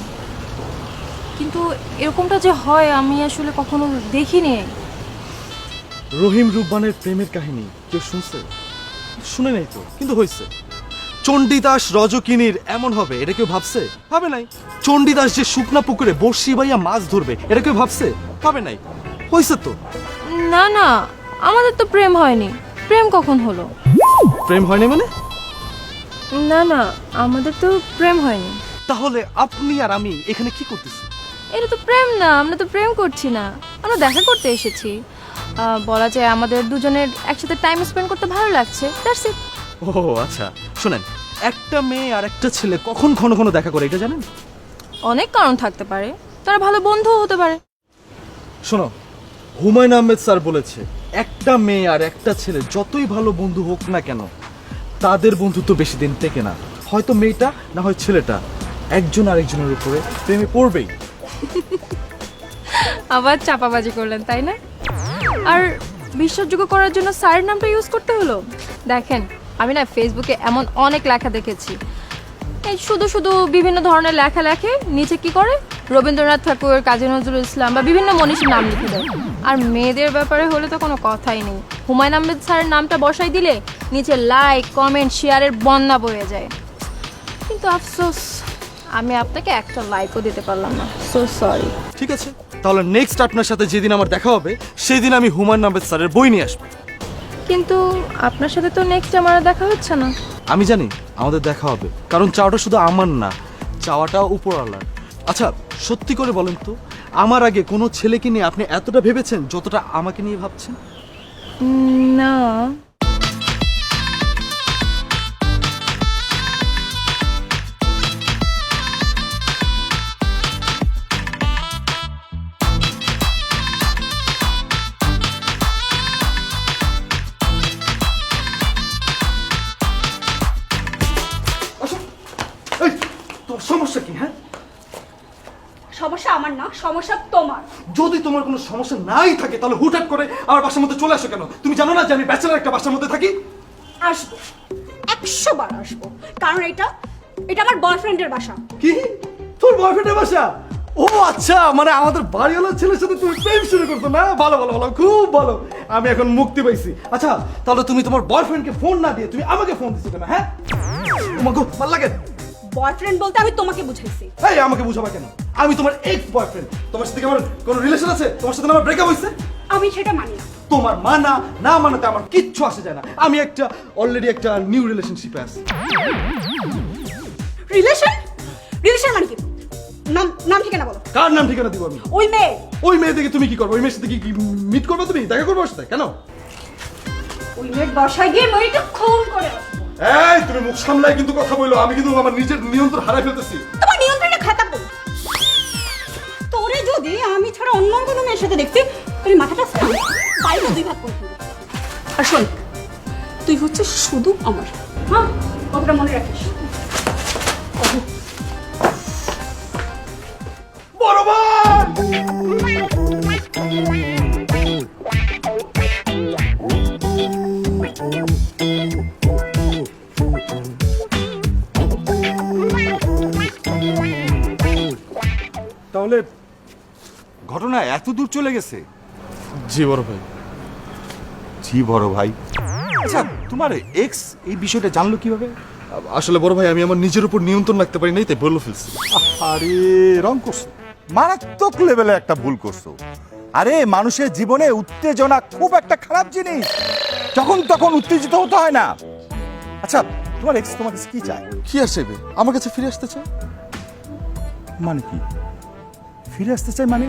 কিন্তু এরকমটা যে হয় আমি আসলে কখনো দেখিনি। রহিম রুব্বানের প্রেমের কাহিনী কেউ শুনছে? শুনে নাই তো, কিন্তু হয়েছে। চণ্ডীদাস রজকিনীর এমন হবে এটা কেউ ভাবছে? ভাবে নাই। চণ্ডীদাস যে শুকনা পুকুরে বড়শি বাইয়া মাছ ধরবে এটা কেউ ভাবছে? ভাবে নাই। হয়েছে তো। না না, আমাদের তো প্রেম হয়নি। প্রেম কখন হলো? প্রেম হয়নি মানে? না না, আমাদের তো প্রেম হয়নি। তাহলে আপনি আর আমি এখানে কি করতেছি? এটা তো প্রেম না, আমরা তো প্রেম করছি না, আমরা দেখা করতে এসেছি। বলা যায় আমাদের দুজনের একসাথে টাইম স্পেন্ড করতে ভালো লাগছে, দ্যাটস ইট। ও আচ্ছা, শুনেন, একটা মেয়ে আর একটা ছেলে কখন ঘন ঘন দেখা করে এটা জানেন? অনেক কারণ থাকতে পারে, তারা ভালো বন্ধুও হতে পারে। শোনো, হুমায়ুন আহমেদ স্যার বলেছে একটা মেয়ে আর একটা ছেলে যতই ভালো বন্ধু হোক না কেন তাদের বন্ধুত্ব বেশি দিন টেকে না। হয়তো মেয়েটা না হয় ছেলেটা একজন আরেকজনের উপরে প্রেমে পড়বেই। আবার চাপাবাজি করলেন তাই না? আর বিশ্বাসযোগ্য করার জন্য স্যারের নামটা ইউজ করতে হলো? দেখেন, আমি না ফেসবুকে এমন অনেক লেখা দেখেছি, এই শুধু শুধু বিভিন্ন ধরনের লেখা লেখে, নিচে কি করে রবীন্দ্রনাথ ঠাকুর, কাজী নজরুল ইসলাম বা বিভিন্ন মনীষীর নাম লিখে দেয়। আর মেয়েদের ব্যাপারে হলে তো কোনো কথাই নেই, হুমায়ুন আহমেদ স্যারের নামটা বসাই দিলে নিচে লাইক কমেন্ট শেয়ারের বন্যা বয়ে যায়। কিন্তু আফসোস আমি আপনাকে একটা লাইকও দিতে পারলাম না, সো সরি। ঠিক আছে, তাহলে নেক্সট আপনার সাথে যেদিন আমার দেখা হবে সেদিন আমি হুমায়ুন আহমেদ স্যারের বই নিয়ে আসবো। কিন্তু আপনার সাথে তো নেক্সট আমার দেখা হচ্ছে না। আমি জানি আমাদের দেখা হবে, কারণ চাওয়াটা শুধু আমার না, চাওয়াটা উপরওয়ালার। আচ্ছা সত্যি করে বলেন তো, আমার আগে কোনো ছেলেকে নিয়ে আপনি এতটা ভেবেছেন যতটা আমাকে নিয়ে ভাবছেন? না। এই তোর সমস্যা কি? হ্যাঁ, সমস্যা আমার না, সমস্যা তোমার। যদি তোমার কোনো সমস্যা নাই থাকে তাহলে হুটহাট করে আমার বাসার মধ্যে চলে আসো কেন? তুমি জানো না যে আমি ব্যাচেলার একটা বাসার মধ্যে থাকি? আসবো, 100 বার আসবো, কারণ এটা আমার বয়ফ্রেন্ডের বাসা। কি? তোর বয়ফ্রেন্ডের বাসা? ও আচ্ছা, মানে আমাদের বাড়িওয়ালা ছেলের সাথে তুমি প্রেম শুরু করছো না? ভালো ভালো ভালো, খুব ভালো, আমি এখন মুক্তি পাইছি। আচ্ছা তাহলে তুমি তোমার বয়ফ্রেন্ডকে ফোন না দিয়ে তুমি আমাকে ফোন দিছো কেন? হ্যাঁ, তোমাকে ভালো লাগে? বয়ফ্রেন্ড বলতে আমি তোমাকে বুঝাইছি। এই আমাকে বুঝাবা কেন? আমি তোমার এক্স বয়ফ্রেন্ড, তোমার সাথে কি আমার কোনো রিলেশন আছে? তোমার সাথে আমার ব্রেকআপ হয়েছে? আমি সেটা মানি না। তোমার মানা না মানাতে আমার কিচ্ছু আসে যায় না। আমি অলরেডি একটা নিউ রিলেশনশিপে আছি। রিলেশন মানে কি? নাম ঠিকানা বলো। কার নাম ঠিকানা দিব আমি? ওই মেয়ে। ওই মেয়ে দেখে তুমি কি করবে? ওই মেয়ের সাথে কি মিট করবে? তুমি দেখা করবে ওর সাথে? কেন? ওই মেয়ের বাসায় গিয়ে মেয়েটা খুন করে আসবো। এই তুমি মুখ সামলায় কিন্তু কথা বললো, আমি কিন্তু আমার নিজের নিয়ন্ত্রণ হারাই ফেলতেছি। তোমার নিয়ন্ত্রণে খাতাবো। তোরে যদি আমি ছাড়া অন্য কোনো মেয়ের সাথে দেখছি, তোর মাথাটা বাইরে 2 ভাগ করে ফেলবো। আর শোন, তুই হচ্ছে শুধু আমার। হ্যাঁ, কথাটা মনে রাখিস। তাহলে ঘটনা এত দূর চলে গেছে? জি বড় ভাই। জি বড় ভাই। আচ্ছা তোমার এক্স এই বিষয়টা জানলো কিভাবে? আসলে বড় ভাই আমি আমার নিজের উপর নিয়ন্ত্রণ রাখতে পারি নাই, তাই বলে ফেলছি। আরে রং করছো, মারাত্মক লেভেলে একটা ভুল করছো। আরে মানুষের জীবনে উত্তেজনা খুব একটা খারাপ জিনিস, যখন তখন উত্তেজিত হতে হয় না। আচ্ছা তোমার এক্স তোমার কাছে কি চায়? কি আর চাইবে? আমার কাছে ফিরে আসতে চায়। মানে কি ফিরে আসতে চাই মানে?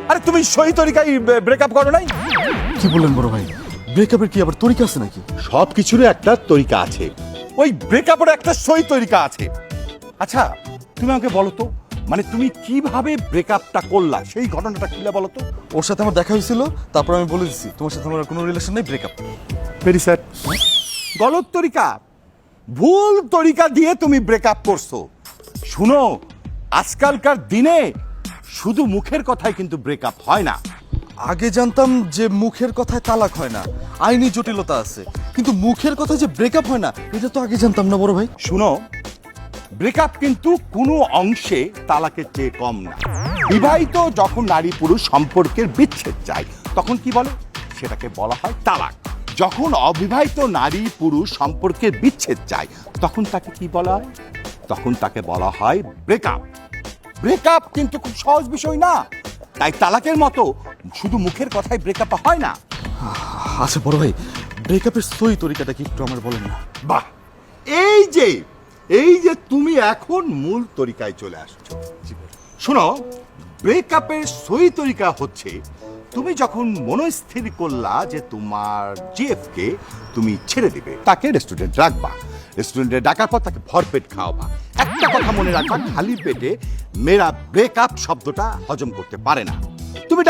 আরে তুমি সই তরিকায় ব্রেকআপ করো নাই? কি বললেন বড় ভাই? ব্রেকআপের কি আবার তরিকা আছে নাকি? সব কিছুরই একটা তরিকা আছে, ওই ব্রেকআপের একটা সই তরিকা আছে। আচ্ছা তুমি আমাকে বলো তো, মানে তুমি কিভাবে ব্রেকআপটা করলা সেই ঘটনাটা খুলে বলো তো। ওর সাথে আমার দেখা হয়েছিল, তারপর আমি বলে দিচ্ছি তোমার সাথে আমার কোনো রিলেশন নেই, ব্রেকআপ। ভেরি স্যাড, গলত তরিকা, ভুল তরিকা দিয়ে তুমি ব্রেকআপ করছো। শুনো, আজকালকার দিনে শুধু মুখের কথায় কিন্তু ব্রেকআপ হয় না। আগে জানতাম যে মুখের কথায় তালাক হয় না, আইনি জটিলতা আছে, কিন্তু মুখের কথায় যে ব্রেকআপ হয় না এটা তো আগে জানতাম না বড় ভাই। শুনো, ব্রেকআপ কিন্তু কোনো অংশে তালাকের চেয়ে কম না। বিবাহিত যখন নারী পুরুষ সম্পর্কের বিচ্ছেদ চায় তখন কি বলে? সেটাকে বলা হয় তালাক। যখন অবিবাহিত নারী পুরুষ সম্পর্কের বিচ্ছেদ চায় তখন তাকে কি বলা হয়? তখন তাকে বলা হয় ব্রেকআপ। ব্রেকআপ কিন্তু খুব সহজ বিষয় না, তাই তালাকের মতো শুধু মুখের কথায় ব্রেকআপ হয় না। আচ্ছা বড় ভাই, ব্রেকআপের সই তরিকাটা কি একটু আমার বলেন না? বাহ, এই যে তুমি এখন মূল তরিকায় চলে আসছো। শোনো, ব্রেকআপের সই তরিকা হচ্ছে তুমি যখন মনস্থির করলা যে তোমার জিএফকে তুমি ছেড়ে দিবে, তাকে রেস্টুরেন্ট রাখবা, রেস্টুরেন্টে ডাকার পর তাকে ভরপেট খাওয়াবা। একটা কথা মনে রাখবা, খালি পেটে মেয়েরা ব্রেকআপ শব্দটা হজম করতে পারে না। তুমি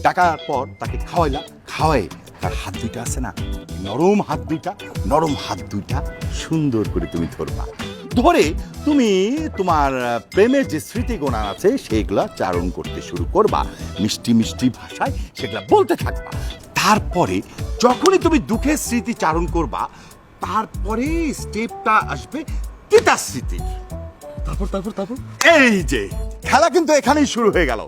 ডাকার পর তাকে খাওয়াইলা, খাওয়াই তার হাত দুইটা আছে না, নরম হাত দুইটা সুন্দর করে তুমি ধরবা, ধরে তুমি তোমার প্রেমের যে স্মৃতিগোনা আছে সেইগুলা চারণ করতে শুরু করবা, মিষ্টি মিষ্টি ভাষায় সেগুলা বলতে থাকবা। তারপরে যখনই তুমি দুঃখের স্মৃতি চারণ করবা, তারপরে স্টেপটা আসবে তিতা স্মৃতির। তারপর এই যে খেলা কিন্তু এখানেই শুরু হয়ে গেল।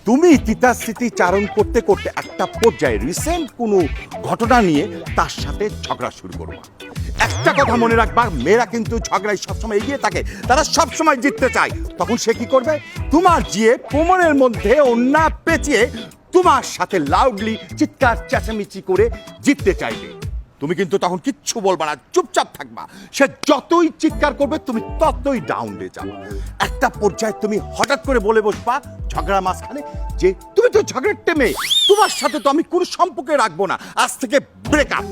তুমি তিতা স্মৃতি চারণ করতে করতে একটা পর্যায়ে রিসেন্ট কোনো ঘটনা নিয়ে তার সাথে ঝগড়া শুরু করবা। একটা কথা মনে রাখবা, মেয়েরা কিন্তু ঝগড়ায় সবসময় এগিয়ে থাকে, তারা সবসময় জিততে চায়। তখন সে কি করবে? তোমার জিয়ে কোমরের মধ্যে ওন্না পেঁচিয়ে তোমার সাথে লাউডলি চিৎকার চেঁচামেচি করে জিততে চাইবে। তুমি কিন্তু তখন কিচ্ছু বলবা না, চুপচাপ থাকবা। সে যতই চিৎকার করবে তুমি ততই ডাউনে যাবে। একটা পর্যায়ে তুমি হঠাৎ করে বলে বসবা ঝগড়া মাঝখানে যে তুমি তো ঝগড়ার মেয়ে, তোমার সাথে তো আমি কোনো সম্পর্কে রাখবো না, আজ থেকে ব্রেকআপ।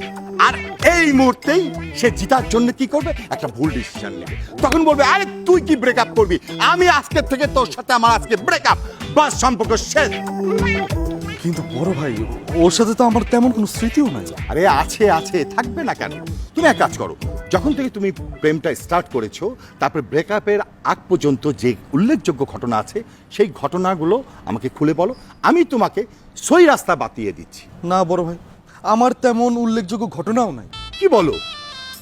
আর এই মুহূর্তেই সে জিতার জন্য কি করবে, একটা ভুল ডিসিশন নেবে। তখন বলবে আরে তুই কি ব্রেকআপ করবি, আমি আজকের থেকে তোর সাথে আমার আজকে ব্রেকআপ, বাস সম্পর্ক শেষ। কিন্তু বড় ভাই, ওর সাথে তো আমার তেমন কোনো স্মৃতিও নাই। আরে আছে আছে, থাকবে না কেন? তুমি এক কাজ করো, যখন থেকে তুমি প্রেমটা স্টার্ট করেছো তারপর ব্রেকআপের আগ পর্যন্ত যে উল্লেখযোগ্য ঘটনা আছে সেই ঘটনাগুলো আমাকে খুলে বলো, আমি তোমাকে সই রাস্তা বাতিয়ে দিচ্ছি। না বড় ভাই, আমার তেমন উল্লেখযোগ্য ঘটনাও নাই। কি বলো?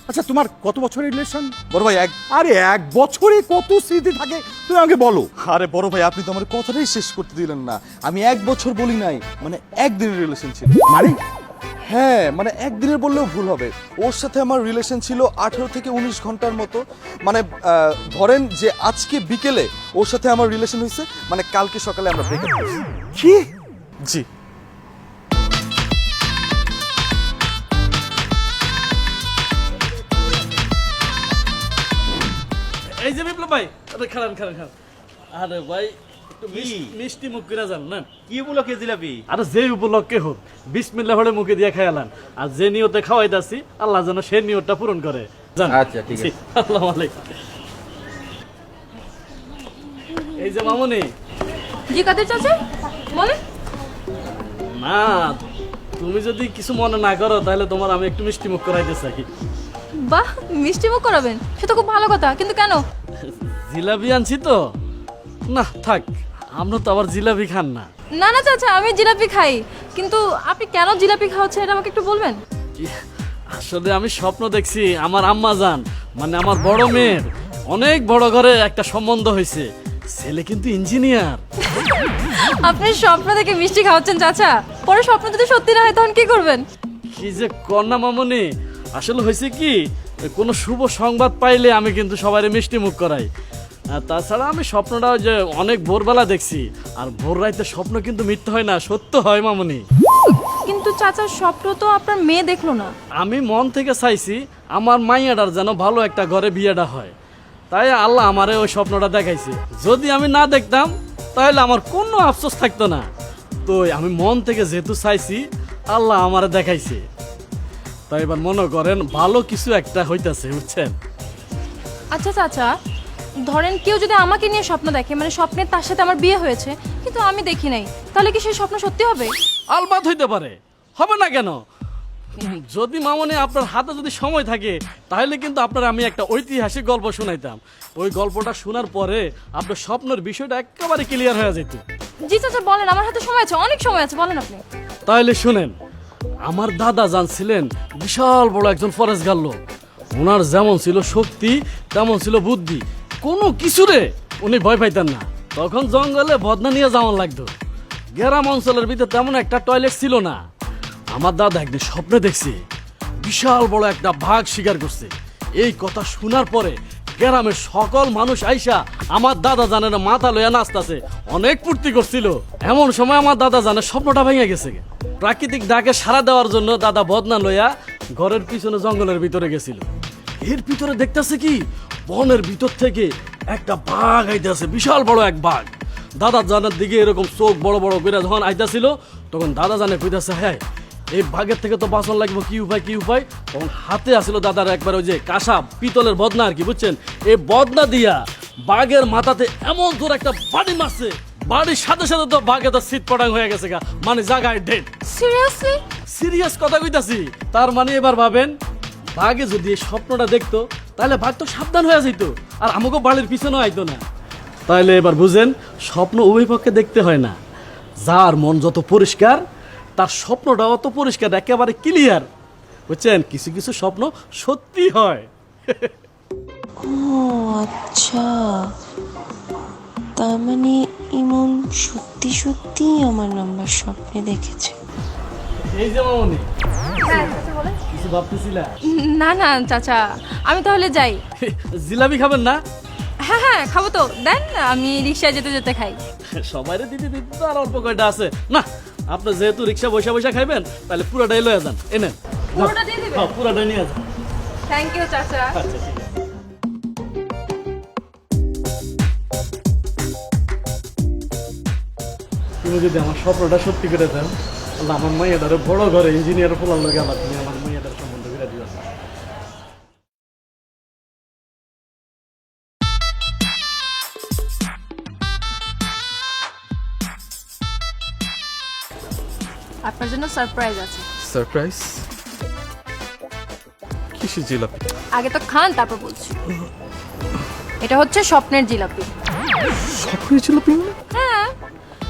আচ্ছা তোমার কত বছরের রিলেশন? বড় ভাই আরে 1 বছরে কত স্মৃতি থাকে তুমি আমাকে বলো। আরে বড় ভাই, আপনি তো আমার কথাটাই শেষ করতে দিলেন না। আমি 1 বছর বলি নাই, মানে একদিনের রিলেশন ছিল। মানে হ্যাঁ, মানে একদিনের বললেও ভুল হবে। ওর সাথে আমার রিলেশন ছিল 18 থেকে 19 ঘন্টার মতো। মানে ধরেন যে আজকে বিকেলে ওর সাথে আমার রিলেশন হয়েছে, মানে কালকে সকালে আমরা ব্রেকআপ করছি। কি? জি। এই যে বিপ্লব ভাই, আরে খারান খারান খারান। আরে ভাই একটু মিষ্টি মুখ করে যান না। কি উপলক্ষে জিলাপি? আরে যে উপলক্ষে হোক বিসমিল্লাহ বলে মুখে দিয়ে খাইলাম। আর যে নিয়তে খাওয়াইতাছি আল্লাহ যেন সেই নিয়তটা পূরণ করে। যান। আচ্ছা, ঠিক আছে। জি, আসসালামু আলাইকুম। এই যে মামুনি। জি কাদের চাচা বলেন। না, তুমি যদি কিছু মনে না করো তাহলে তোমার আমি একটু মিষ্টি মুখ করাইতে চাই। বাহ, মিষ্টি মুখ করাবেন, সেটা খুব ভালো কথা, কিন্তু কেন? জিলাপি আনছি তো। না থাক, আমরা তো আবার জিলাপি খান না। না না চাচা, আমি জিলাপি খাই, কিন্তু আপনি কেন জিলাপি খাওয়াচ্ছেন এটা আমাকে একটু বলবেন? আসলে আমি স্বপ্ন দেখছি আমার আম্মা জান, মানে আমার বড় মেয়ের অনেক বড় ঘরে একটা সম্বন্ধ হয়েছে। ছেলে কিন্তু ইঞ্জিনিয়ার। আপনি স্বপ্ন দেখে মিষ্টি খাওয়াচ্ছেন চাচা, পরে স্বপ্ন যদি সত্যি না হয় তখন কি করবেন? কি যে কন্যা মামনি, আসলে হয়েছে কি, কোনো শুভ সংবাদ পাইলে আমি কিন্তু সবাই মিষ্টি মুখ করাই। আর তাছাড়া আমি স্বপ্নটাও যে অনেক ভোরবেলা দেখছি, আর ভোর রাইতে স্বপ্ন কিন্তু মিথ্যা হয় না, সত্য হয় মামনি। কিন্তু চাচা স্বপ্ন তো আপনার মেয়ে দেখলো না। আমি মন থেকে চাইছি আমার মাইয়াটার যেন ভালো একটা ঘরে বিয়েটা হয়, তাই আল্লাহ আমারে ওই স্বপ্নটা দেখাইছে। যদি আমি না দেখতাম তাহলে আমার কোনো আফসোস থাকতো না। তো আমি মন থেকে যেহেতু চাইছি, আল্লাহ আমারে দেখাইছে। তাই এবার মনে করেন ভালো কিছু একটা হইতাছে, বুঝছেন? আচ্ছা চাচা, ধরেন কেউ যদি আমাকে নিয়ে স্বপ্ন দেখে, মানে স্বপ্নে তার সাথে আমার বিয়ে হয়েছে কিন্তু আমি দেখি নাই, তাহলে কি সেই স্বপ্ন সত্যি হবে? আলবাত হইতে পারে, হবে না কেন? যদি মামনি আপনার হাতে যদি সময় থাকে তাহলে কিন্তু আপনার আমি একটা ঐতিহাসিক গল্প শোনাইতাম। ওই গল্পটা শোনার পরে আপনার স্বপ্নের বিষয়টা একেবারে ক্লিয়ার হয়ে যেত। জি চাচা বলেন, আমার হাতে সময় আছে, অনেক সময় আছে, বলেন আপনি। তাহলে শুনেন, আমার দাদা জানছিলেন বিশাল বড় একজন ফরেস্ট গার্ড লোক। ওনার যেমন ছিল শক্তি তেমন ছিল বুদ্ধি, কোনো কিছুরে উনি ভয় পাইতেন না। তখন জঙ্গলে বদনা নিয়ে যাওয়ান লাগতো। গ্রাম অঞ্চলের ভিতরে তেমন একটা টয়লেট ছিল না। আমার দাদা একদিন স্বপ্নে দেখছে বিশাল বড় একটা বাঘ শিকার করছে। এই কথা শোনার পরে গ্রামের সকল মানুষ আইসা আমার দাদা জানের মাথা লইয়া নাচতাছে, অনেক ফুর্তি করছিল। এমন সময় আমার দাদা জানের স্বপ্নটা ভেঙে গেছে। প্রাকৃতিক ডাকে সাড়া দেওয়ার জন্য দাদা বদনা লইয়া ঘরের পিছনে জঙ্গলের ভিতরে গেছিল। এর ভিতরে দেখতেছে কি, বনের ভিতর থেকে একটা বাঘ আইতেছে, বিশাল বড় এক বাঘ। দাদা জানের দিকে এরকম চোখ বড় বড় করে যখন আইতাছিল, তখন দাদা জানে কইতাছে হ্যাঁ এই বাঘের থেকে তো বাঁচন লাগবে, কি উপায় কি উপায়। তখন হাতে আসছিল দাদার একবার ওই যে কাঁসা পিতলের বদনা আর কি, বুঝছেন? এই বদনা দিয়া বাঘের মাথাতে এমন জোর একটা বাড়ি মারছে, বাড়ির সাথে সাথে তো বাঘে তো সিট পটাং হয়ে গেছে গা, মানে জায়গায় ডেড। সিরিয়াসলি? সিরিয়াস কথা কইতাছি। তার মানে এবার ভাবেন, বাঘে যদি এই স্বপ্নটা দেখতো তাহলে বাঘ তো সাবধান হয়ে যেত, আর আমাকে বাড়ির পিছনেও আইতো না। তাইলে এবার বুঝেন, স্বপ্ন উভয় পক্ষে দেখতে হয় না। যার মন যত পরিষ্কার তার স্বপ্নটা অত পরিষ্কার, একেবারে ক্লিয়ার, বুঝছেন? কিছু কিছু স্বপ্ন সত্যি হয়। ও আচ্ছা, তার মানে ইমন সত্যি সত্যি আমার নাম্বার স্বপ্নে দেখেছে। এই যে মামনি, হ্যাঁ চাচা বলেন। কিছু ভাবতেছিলা? না না চাচা, আমি তাহলে যাই। জিলাপি খাবেন না? হ্যাঁ হ্যাঁ খাবো তো, দেন, আমি রিক্সায় যেতে যেতে খাই। সবাইরে দিতে দিতে তো আর অল্প কয়টা আছে না। আপনি যেহেতু রিক্সা বসে বসে খাইবেন, তাহলে পুরোটাই লয়ে যান, এনেন। পুরোটা দিয়ে দিবেন? পুরাটা নিয়ে যাও। থ্যাংক ইউ চাচা। আচ্ছা ঠিক আছে। তুমি যদি আমার স্বপ্নটা সত্যি করে দেন তাহলে আমার মেয়েটারে বড় ঘরে ইঞ্জিনিয়ার ফোলার লগে আবার তুমি আমার মেয়েটার সম্বন্ধ করে দিও। আপনার জন্য সারপ্রাইজ আছে। সারপ্রাইজ? কিসের জিলাপি? আগে তো খান তারপর বলছি। এটা হচ্ছে স্বপ্নের জিলাপি। স্বপ্নের জিলাপি মানে? হ্যাঁ,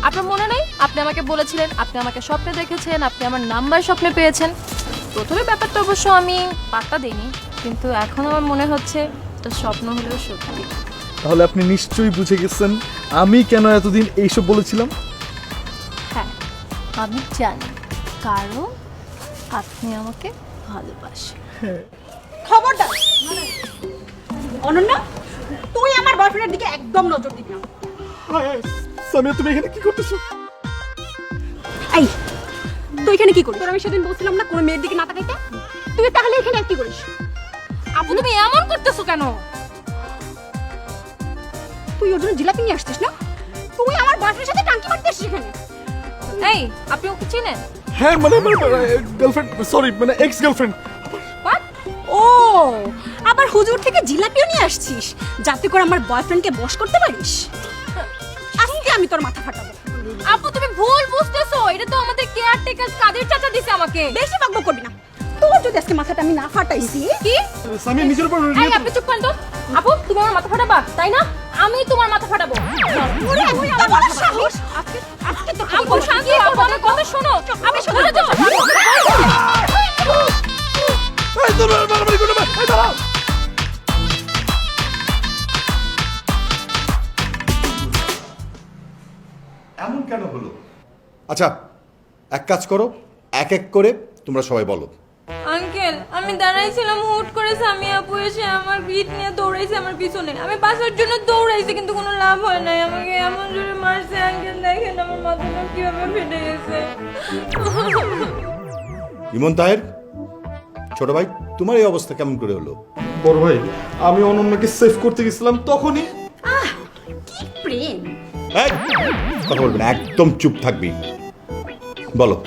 আপনার মনে নেই আপনি আমাকে বলেছিলেন আপনি আমাকে স্বপ্নে দেখেছেন, আপনি আমার নাম্বার স্বপ্নে পেয়েছেন। প্রথমে ব্যাপারটা অবশ্য আমি পাত্তা দিইনি, কিন্তু এখন আমার মনে হচ্ছে এটা স্বপ্ন হলেও সত্যি। তাহলে আপনি নিশ্চয়ই বুঝে গেছেন আমি কেন এতদিন এইসব বলেছিলাম। হ্যাঁ, আমি জানি, কারণ আপনি আমাকে ভালোবাসেন। খবরদার অনন্যা, তুই আমার বয়ফ্রেন্ডের দিকে একদম নজর দিবি না। সামিয়া তুমি এখানে কি করতেছো? এই তুই এখানে কি করিস? তোর আমি সেদিন বলছিলাম না কোনো মেয়ের দিকে না তাকাইতে? তুই তাহলে এখানে কি করিস? আপু তুমি এমন করতেছো কেন? তুই ওর জন্য জিলাপি নিয়ে আসছিস না? তুই আমার বয়ফ্রেন্ডের সাথে টাঙ্কি মারতে আসছিস এখানে? এই আপনি ওকে চিনেন? হ্যাঁ মানে গার্লফ্রেন্ড, সরি মানে এক্স গার্লফ্রেন্ড। What? ও আবার হুজুর থেকে জিলাপিও নিয়ে আসছিস যাতে করে আমার বয়ফ্রেন্ডকে বশ করতে পারিস? আজকে আমি তোর মাথা ফাটাবো। আপু তুমি ভুল বুঝতেছো, এটা তো আমাদের কেয়ারটেকার কাদের চাচা দিছে আমাকে। বেশি বকবক করবি না। তোর যদি আজকে মাথাটা আমি না ফাটাইছি কি? সামিয়া নিজের উপর এই আপনি চুপ করেন তো। আপু তুমি আমার মাথা ফাটাবা তাই না? আমি তোমার মাথা ফাটাবো। ওরে তুই আমার বড় সাহস। আজকে তো আপু শান্ত হও, আমার কথা শোনো। আমি শুনে যাও। এই তোর মারামারি করো না, এই দাঁড়াও। এমন কেন হলো? আচ্ছা, এক কাজ করো, এক এক করে তোমরা সবাই বলো। আঙ্কেল আমি দাঁড়াইছিলাম, হুট করে স্বামী আপু এসে আমার ভিট নিয়ে দৌড়াইছে আমার পিছনে। আমি বাঁচার জন্য দৌড়াইছি কিন্তু কোনো লাভ হয় নাই। আমাকে এমন জোরে মারছে আঙ্কেল, দেখেন আমার মাথাটা কিভাবে ফেটে গেছে। ইমন তাহের, ছোট ভাই, তোমার এই অবস্থা কেমন করে হলো? বড় ভাই, আমি অনন্যাকে সেভ করতে গেছিলাম, তখনই কি প্রেম। এই, কথা বলবি না, একদম চুপ থাকবি। বলো।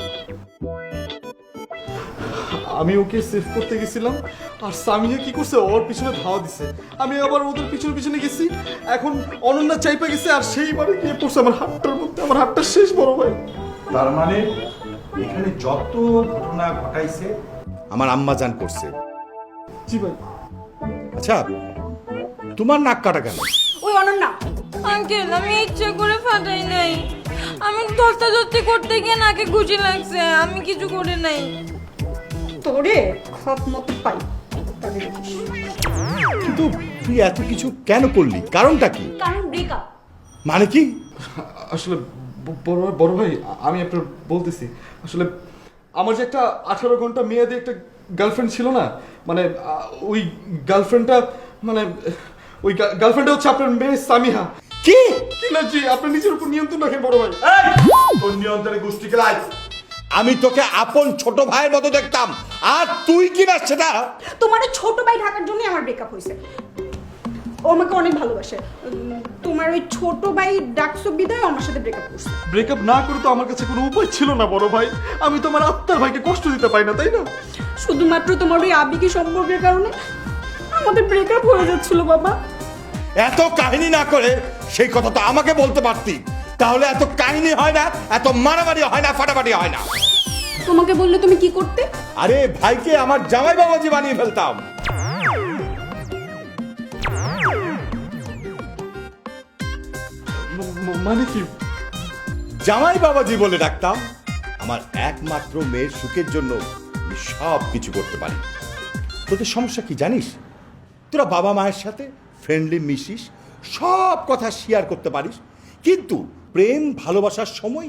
আমি ওকে সেভ করতে গেছিলাম আর সামিয়া কি করছে, ওর পিছনে ধাওয়া দিছে। আমি আবার ওদের পিছনে পিছনে গেছি, এখন অনন্যা চাইপা গেছে আর সেইবারে গিয়ে পড়ছে আমার হাতটার মধ্যে। আমার হাতটা শেষ বড় ভাই। তার মানে এখানে যত ঘটনা ঘটাইছে আমার আম্মা জান করছে। জি ভাই। আচ্ছা, তোমার নাক কাটা কেন? ওই অনন্যা, আঙ্কেল আমি ইচ্ছে করে ফাটাই নাই, আমি ধস্তাধস্তি করতে গিয়ে নাকে ঘুষি লাগছে, আমি কিছু করে নাই। তোরে খপ মতো পাই তবে দেখিস। কিন্তু তুই এত কিছু কেন করলি? কারণটা কি? কারণ ব্রেকআপ। মানে কি? আসলে বড় ভাই, আমি আপনার বলতেছি, আসলে আমার যে একটা 18 ঘন্টা মেয়াদী একটা গার্লফ্রেন্ড ছিল না, মানে ওই গার্লফ্রেন্ডটা, মানে ওই গার্লফ্রেন্ডটা হচ্ছে আপনার মেয়ে সামিহা। কি? কি না জি, আপনার নিজের উপর নিয়ন্ত্রণ রাখেন বড় ভাই। তোর নিয়ন্ত্রণে গোষ্ঠী খেলায় আমি তোকে আপন ছোট ভাইয়ের মতো দেখতাম, আর তুই কি না সেটা? তোমার ওই ছোট ভাই ঢাকার জন্যই আমার ব্রেকআপ হয়েছে। ও আমাকে অনেক ভালোবাসে। তোমার ওই ছোট ভাই ডাকসো বিদায় আমার সাথে ব্রেকআপ করছে। ব্রেকআপ না করে তো আমার কাছে কোনো উপায় ছিল না বড় ভাই। আমি তো আমার আত্মার ভাইকে কষ্ট দিতে পারি না, তাই না? শুধুমাত্র তোমার ওই আবেগী সম্পর্কের কারণে আমাদের ব্রেকআপ হয়ে যাচ্ছিল বাবা। এত কাহিনী না করে সেই কথা তো আমাকে বলতে পারতি, তাহলে এত কাহিনী হয় না, এত মারামারি হয় না, ফাটাফাটি হয় না। তোমাকে বললে তুমি কি করতে? আরে ভাইকে আমার জামাই বাবাজি বানিয়ে ফেলতাম। মানে কি? জামাই বাবাজি বলে ডাকতাম। আমার একমাত্র মেয়ের সুখের জন্য আমি সব কিছু করতে পারি। তোদের সমস্যা কি জানিস? তোরা বাবা মায়ের সাথে ফ্রেন্ডলি মিশিস, সব কথা শেয়ার করতে পারিস, কিন্তু প্রেম ভালোবাসার সময়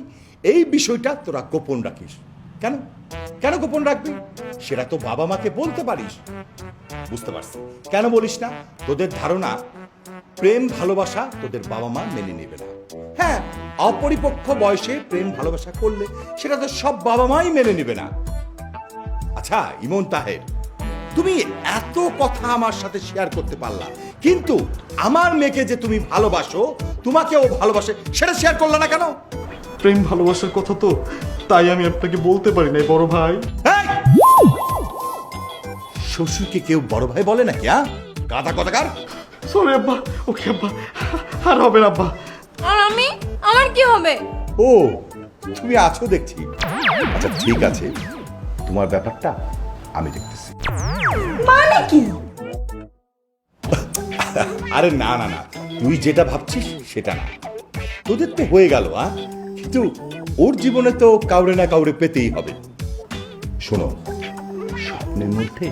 এই বিষয়টা তোরা গোপন রাখিস। কেন কেন গোপন রাখবি? সেটা তো বাবা মাকে বলতে পারিস। বুঝতে পারছি কেন বলিস না। তোদের ধারণা প্রেম ভালোবাসা তোদের বাবা মা মেনে নেবে না। হ্যাঁ, অপরিপক্ক বয়সে প্রেম ভালোবাসা করলে সেটা তো সব বাবা মাই মেনে নেবে না। আচ্ছা ইমন তাহের, তুমি এত কথা আমার সাথে শেয়ার করতে পারলা, কিন্তু আমার মেয়েকে যে তুমি ভালোবাসো, তোমাকে ও ভালোবাসে, সেটা শেয়ার করলে না কেন? প্রেম ভালোবাসার কথা তো, তাই আমি আপনাকে বলতে পারি নাই বড় ভাই। এই! শ্বশুরকে কেউ বড় ভাই বলে নাকি? গাধা কথাকার। সরি আব্বা, ওকে আব্বা, আর হবে না আব্বা। আর আমি, আমার কি হবে? ও, তুমি আছো দেখছি। আচ্ছা ঠিক আছে, তোমার ব্যাপারটা আমি দেখতেছি। মানে কি? আরে না না না, তুই যেটা ভাবছিস সেটা না। তোদের তো হয়ে গেল, কিন্তু ওর জীবনে তো কাউরে না কাউরে পেতেই হবে। শোনো, স্বপ্নের মধ্যে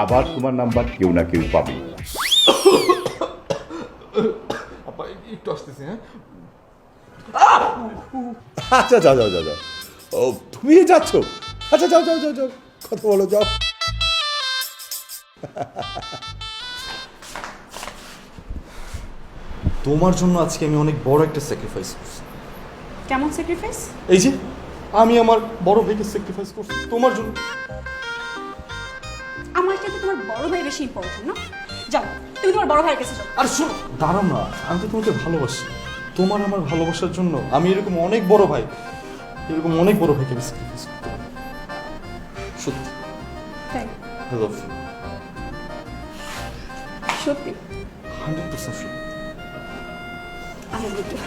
আবার তোমার নাম্বার কেউ না কেউ পাবে। আব্বা একটু আসতেছি, হ্যাঁ। আচ্ছা যাও যাও যাও যাও। ও, তুমি যাচ্ছ? আচ্ছা যাও যাও যাও যাও, কথা বলো, যাও। তোমার জন্য আজকে আমি অনেক বড় একটা স্যাক্রিফাইস করছি। কেমন স্যাক্রিফাইস? এই যে আমি আমার বড় ভাইকে স্যাক্রিফাইস করছি তোমার জন্য। আমার চাইতে তোমার বড় ভাই বেশি ইম্পর্টেন্ট না? যাও, তুমি তোমার বড় ভাইয়ের কাছে যাও। আর শোন, দাঁড়াও না, আমি তো তোমাকে ভালোবাসি। তোমার আমার ভালোবাসার জন্য আমি এরকম অনেক বড় ভাইকে আমি স্যাক্রিফাইস করতে পারি। সত্যি, তাই? I love you. সত্যি? 100% সত্যি। আমি বুঝি।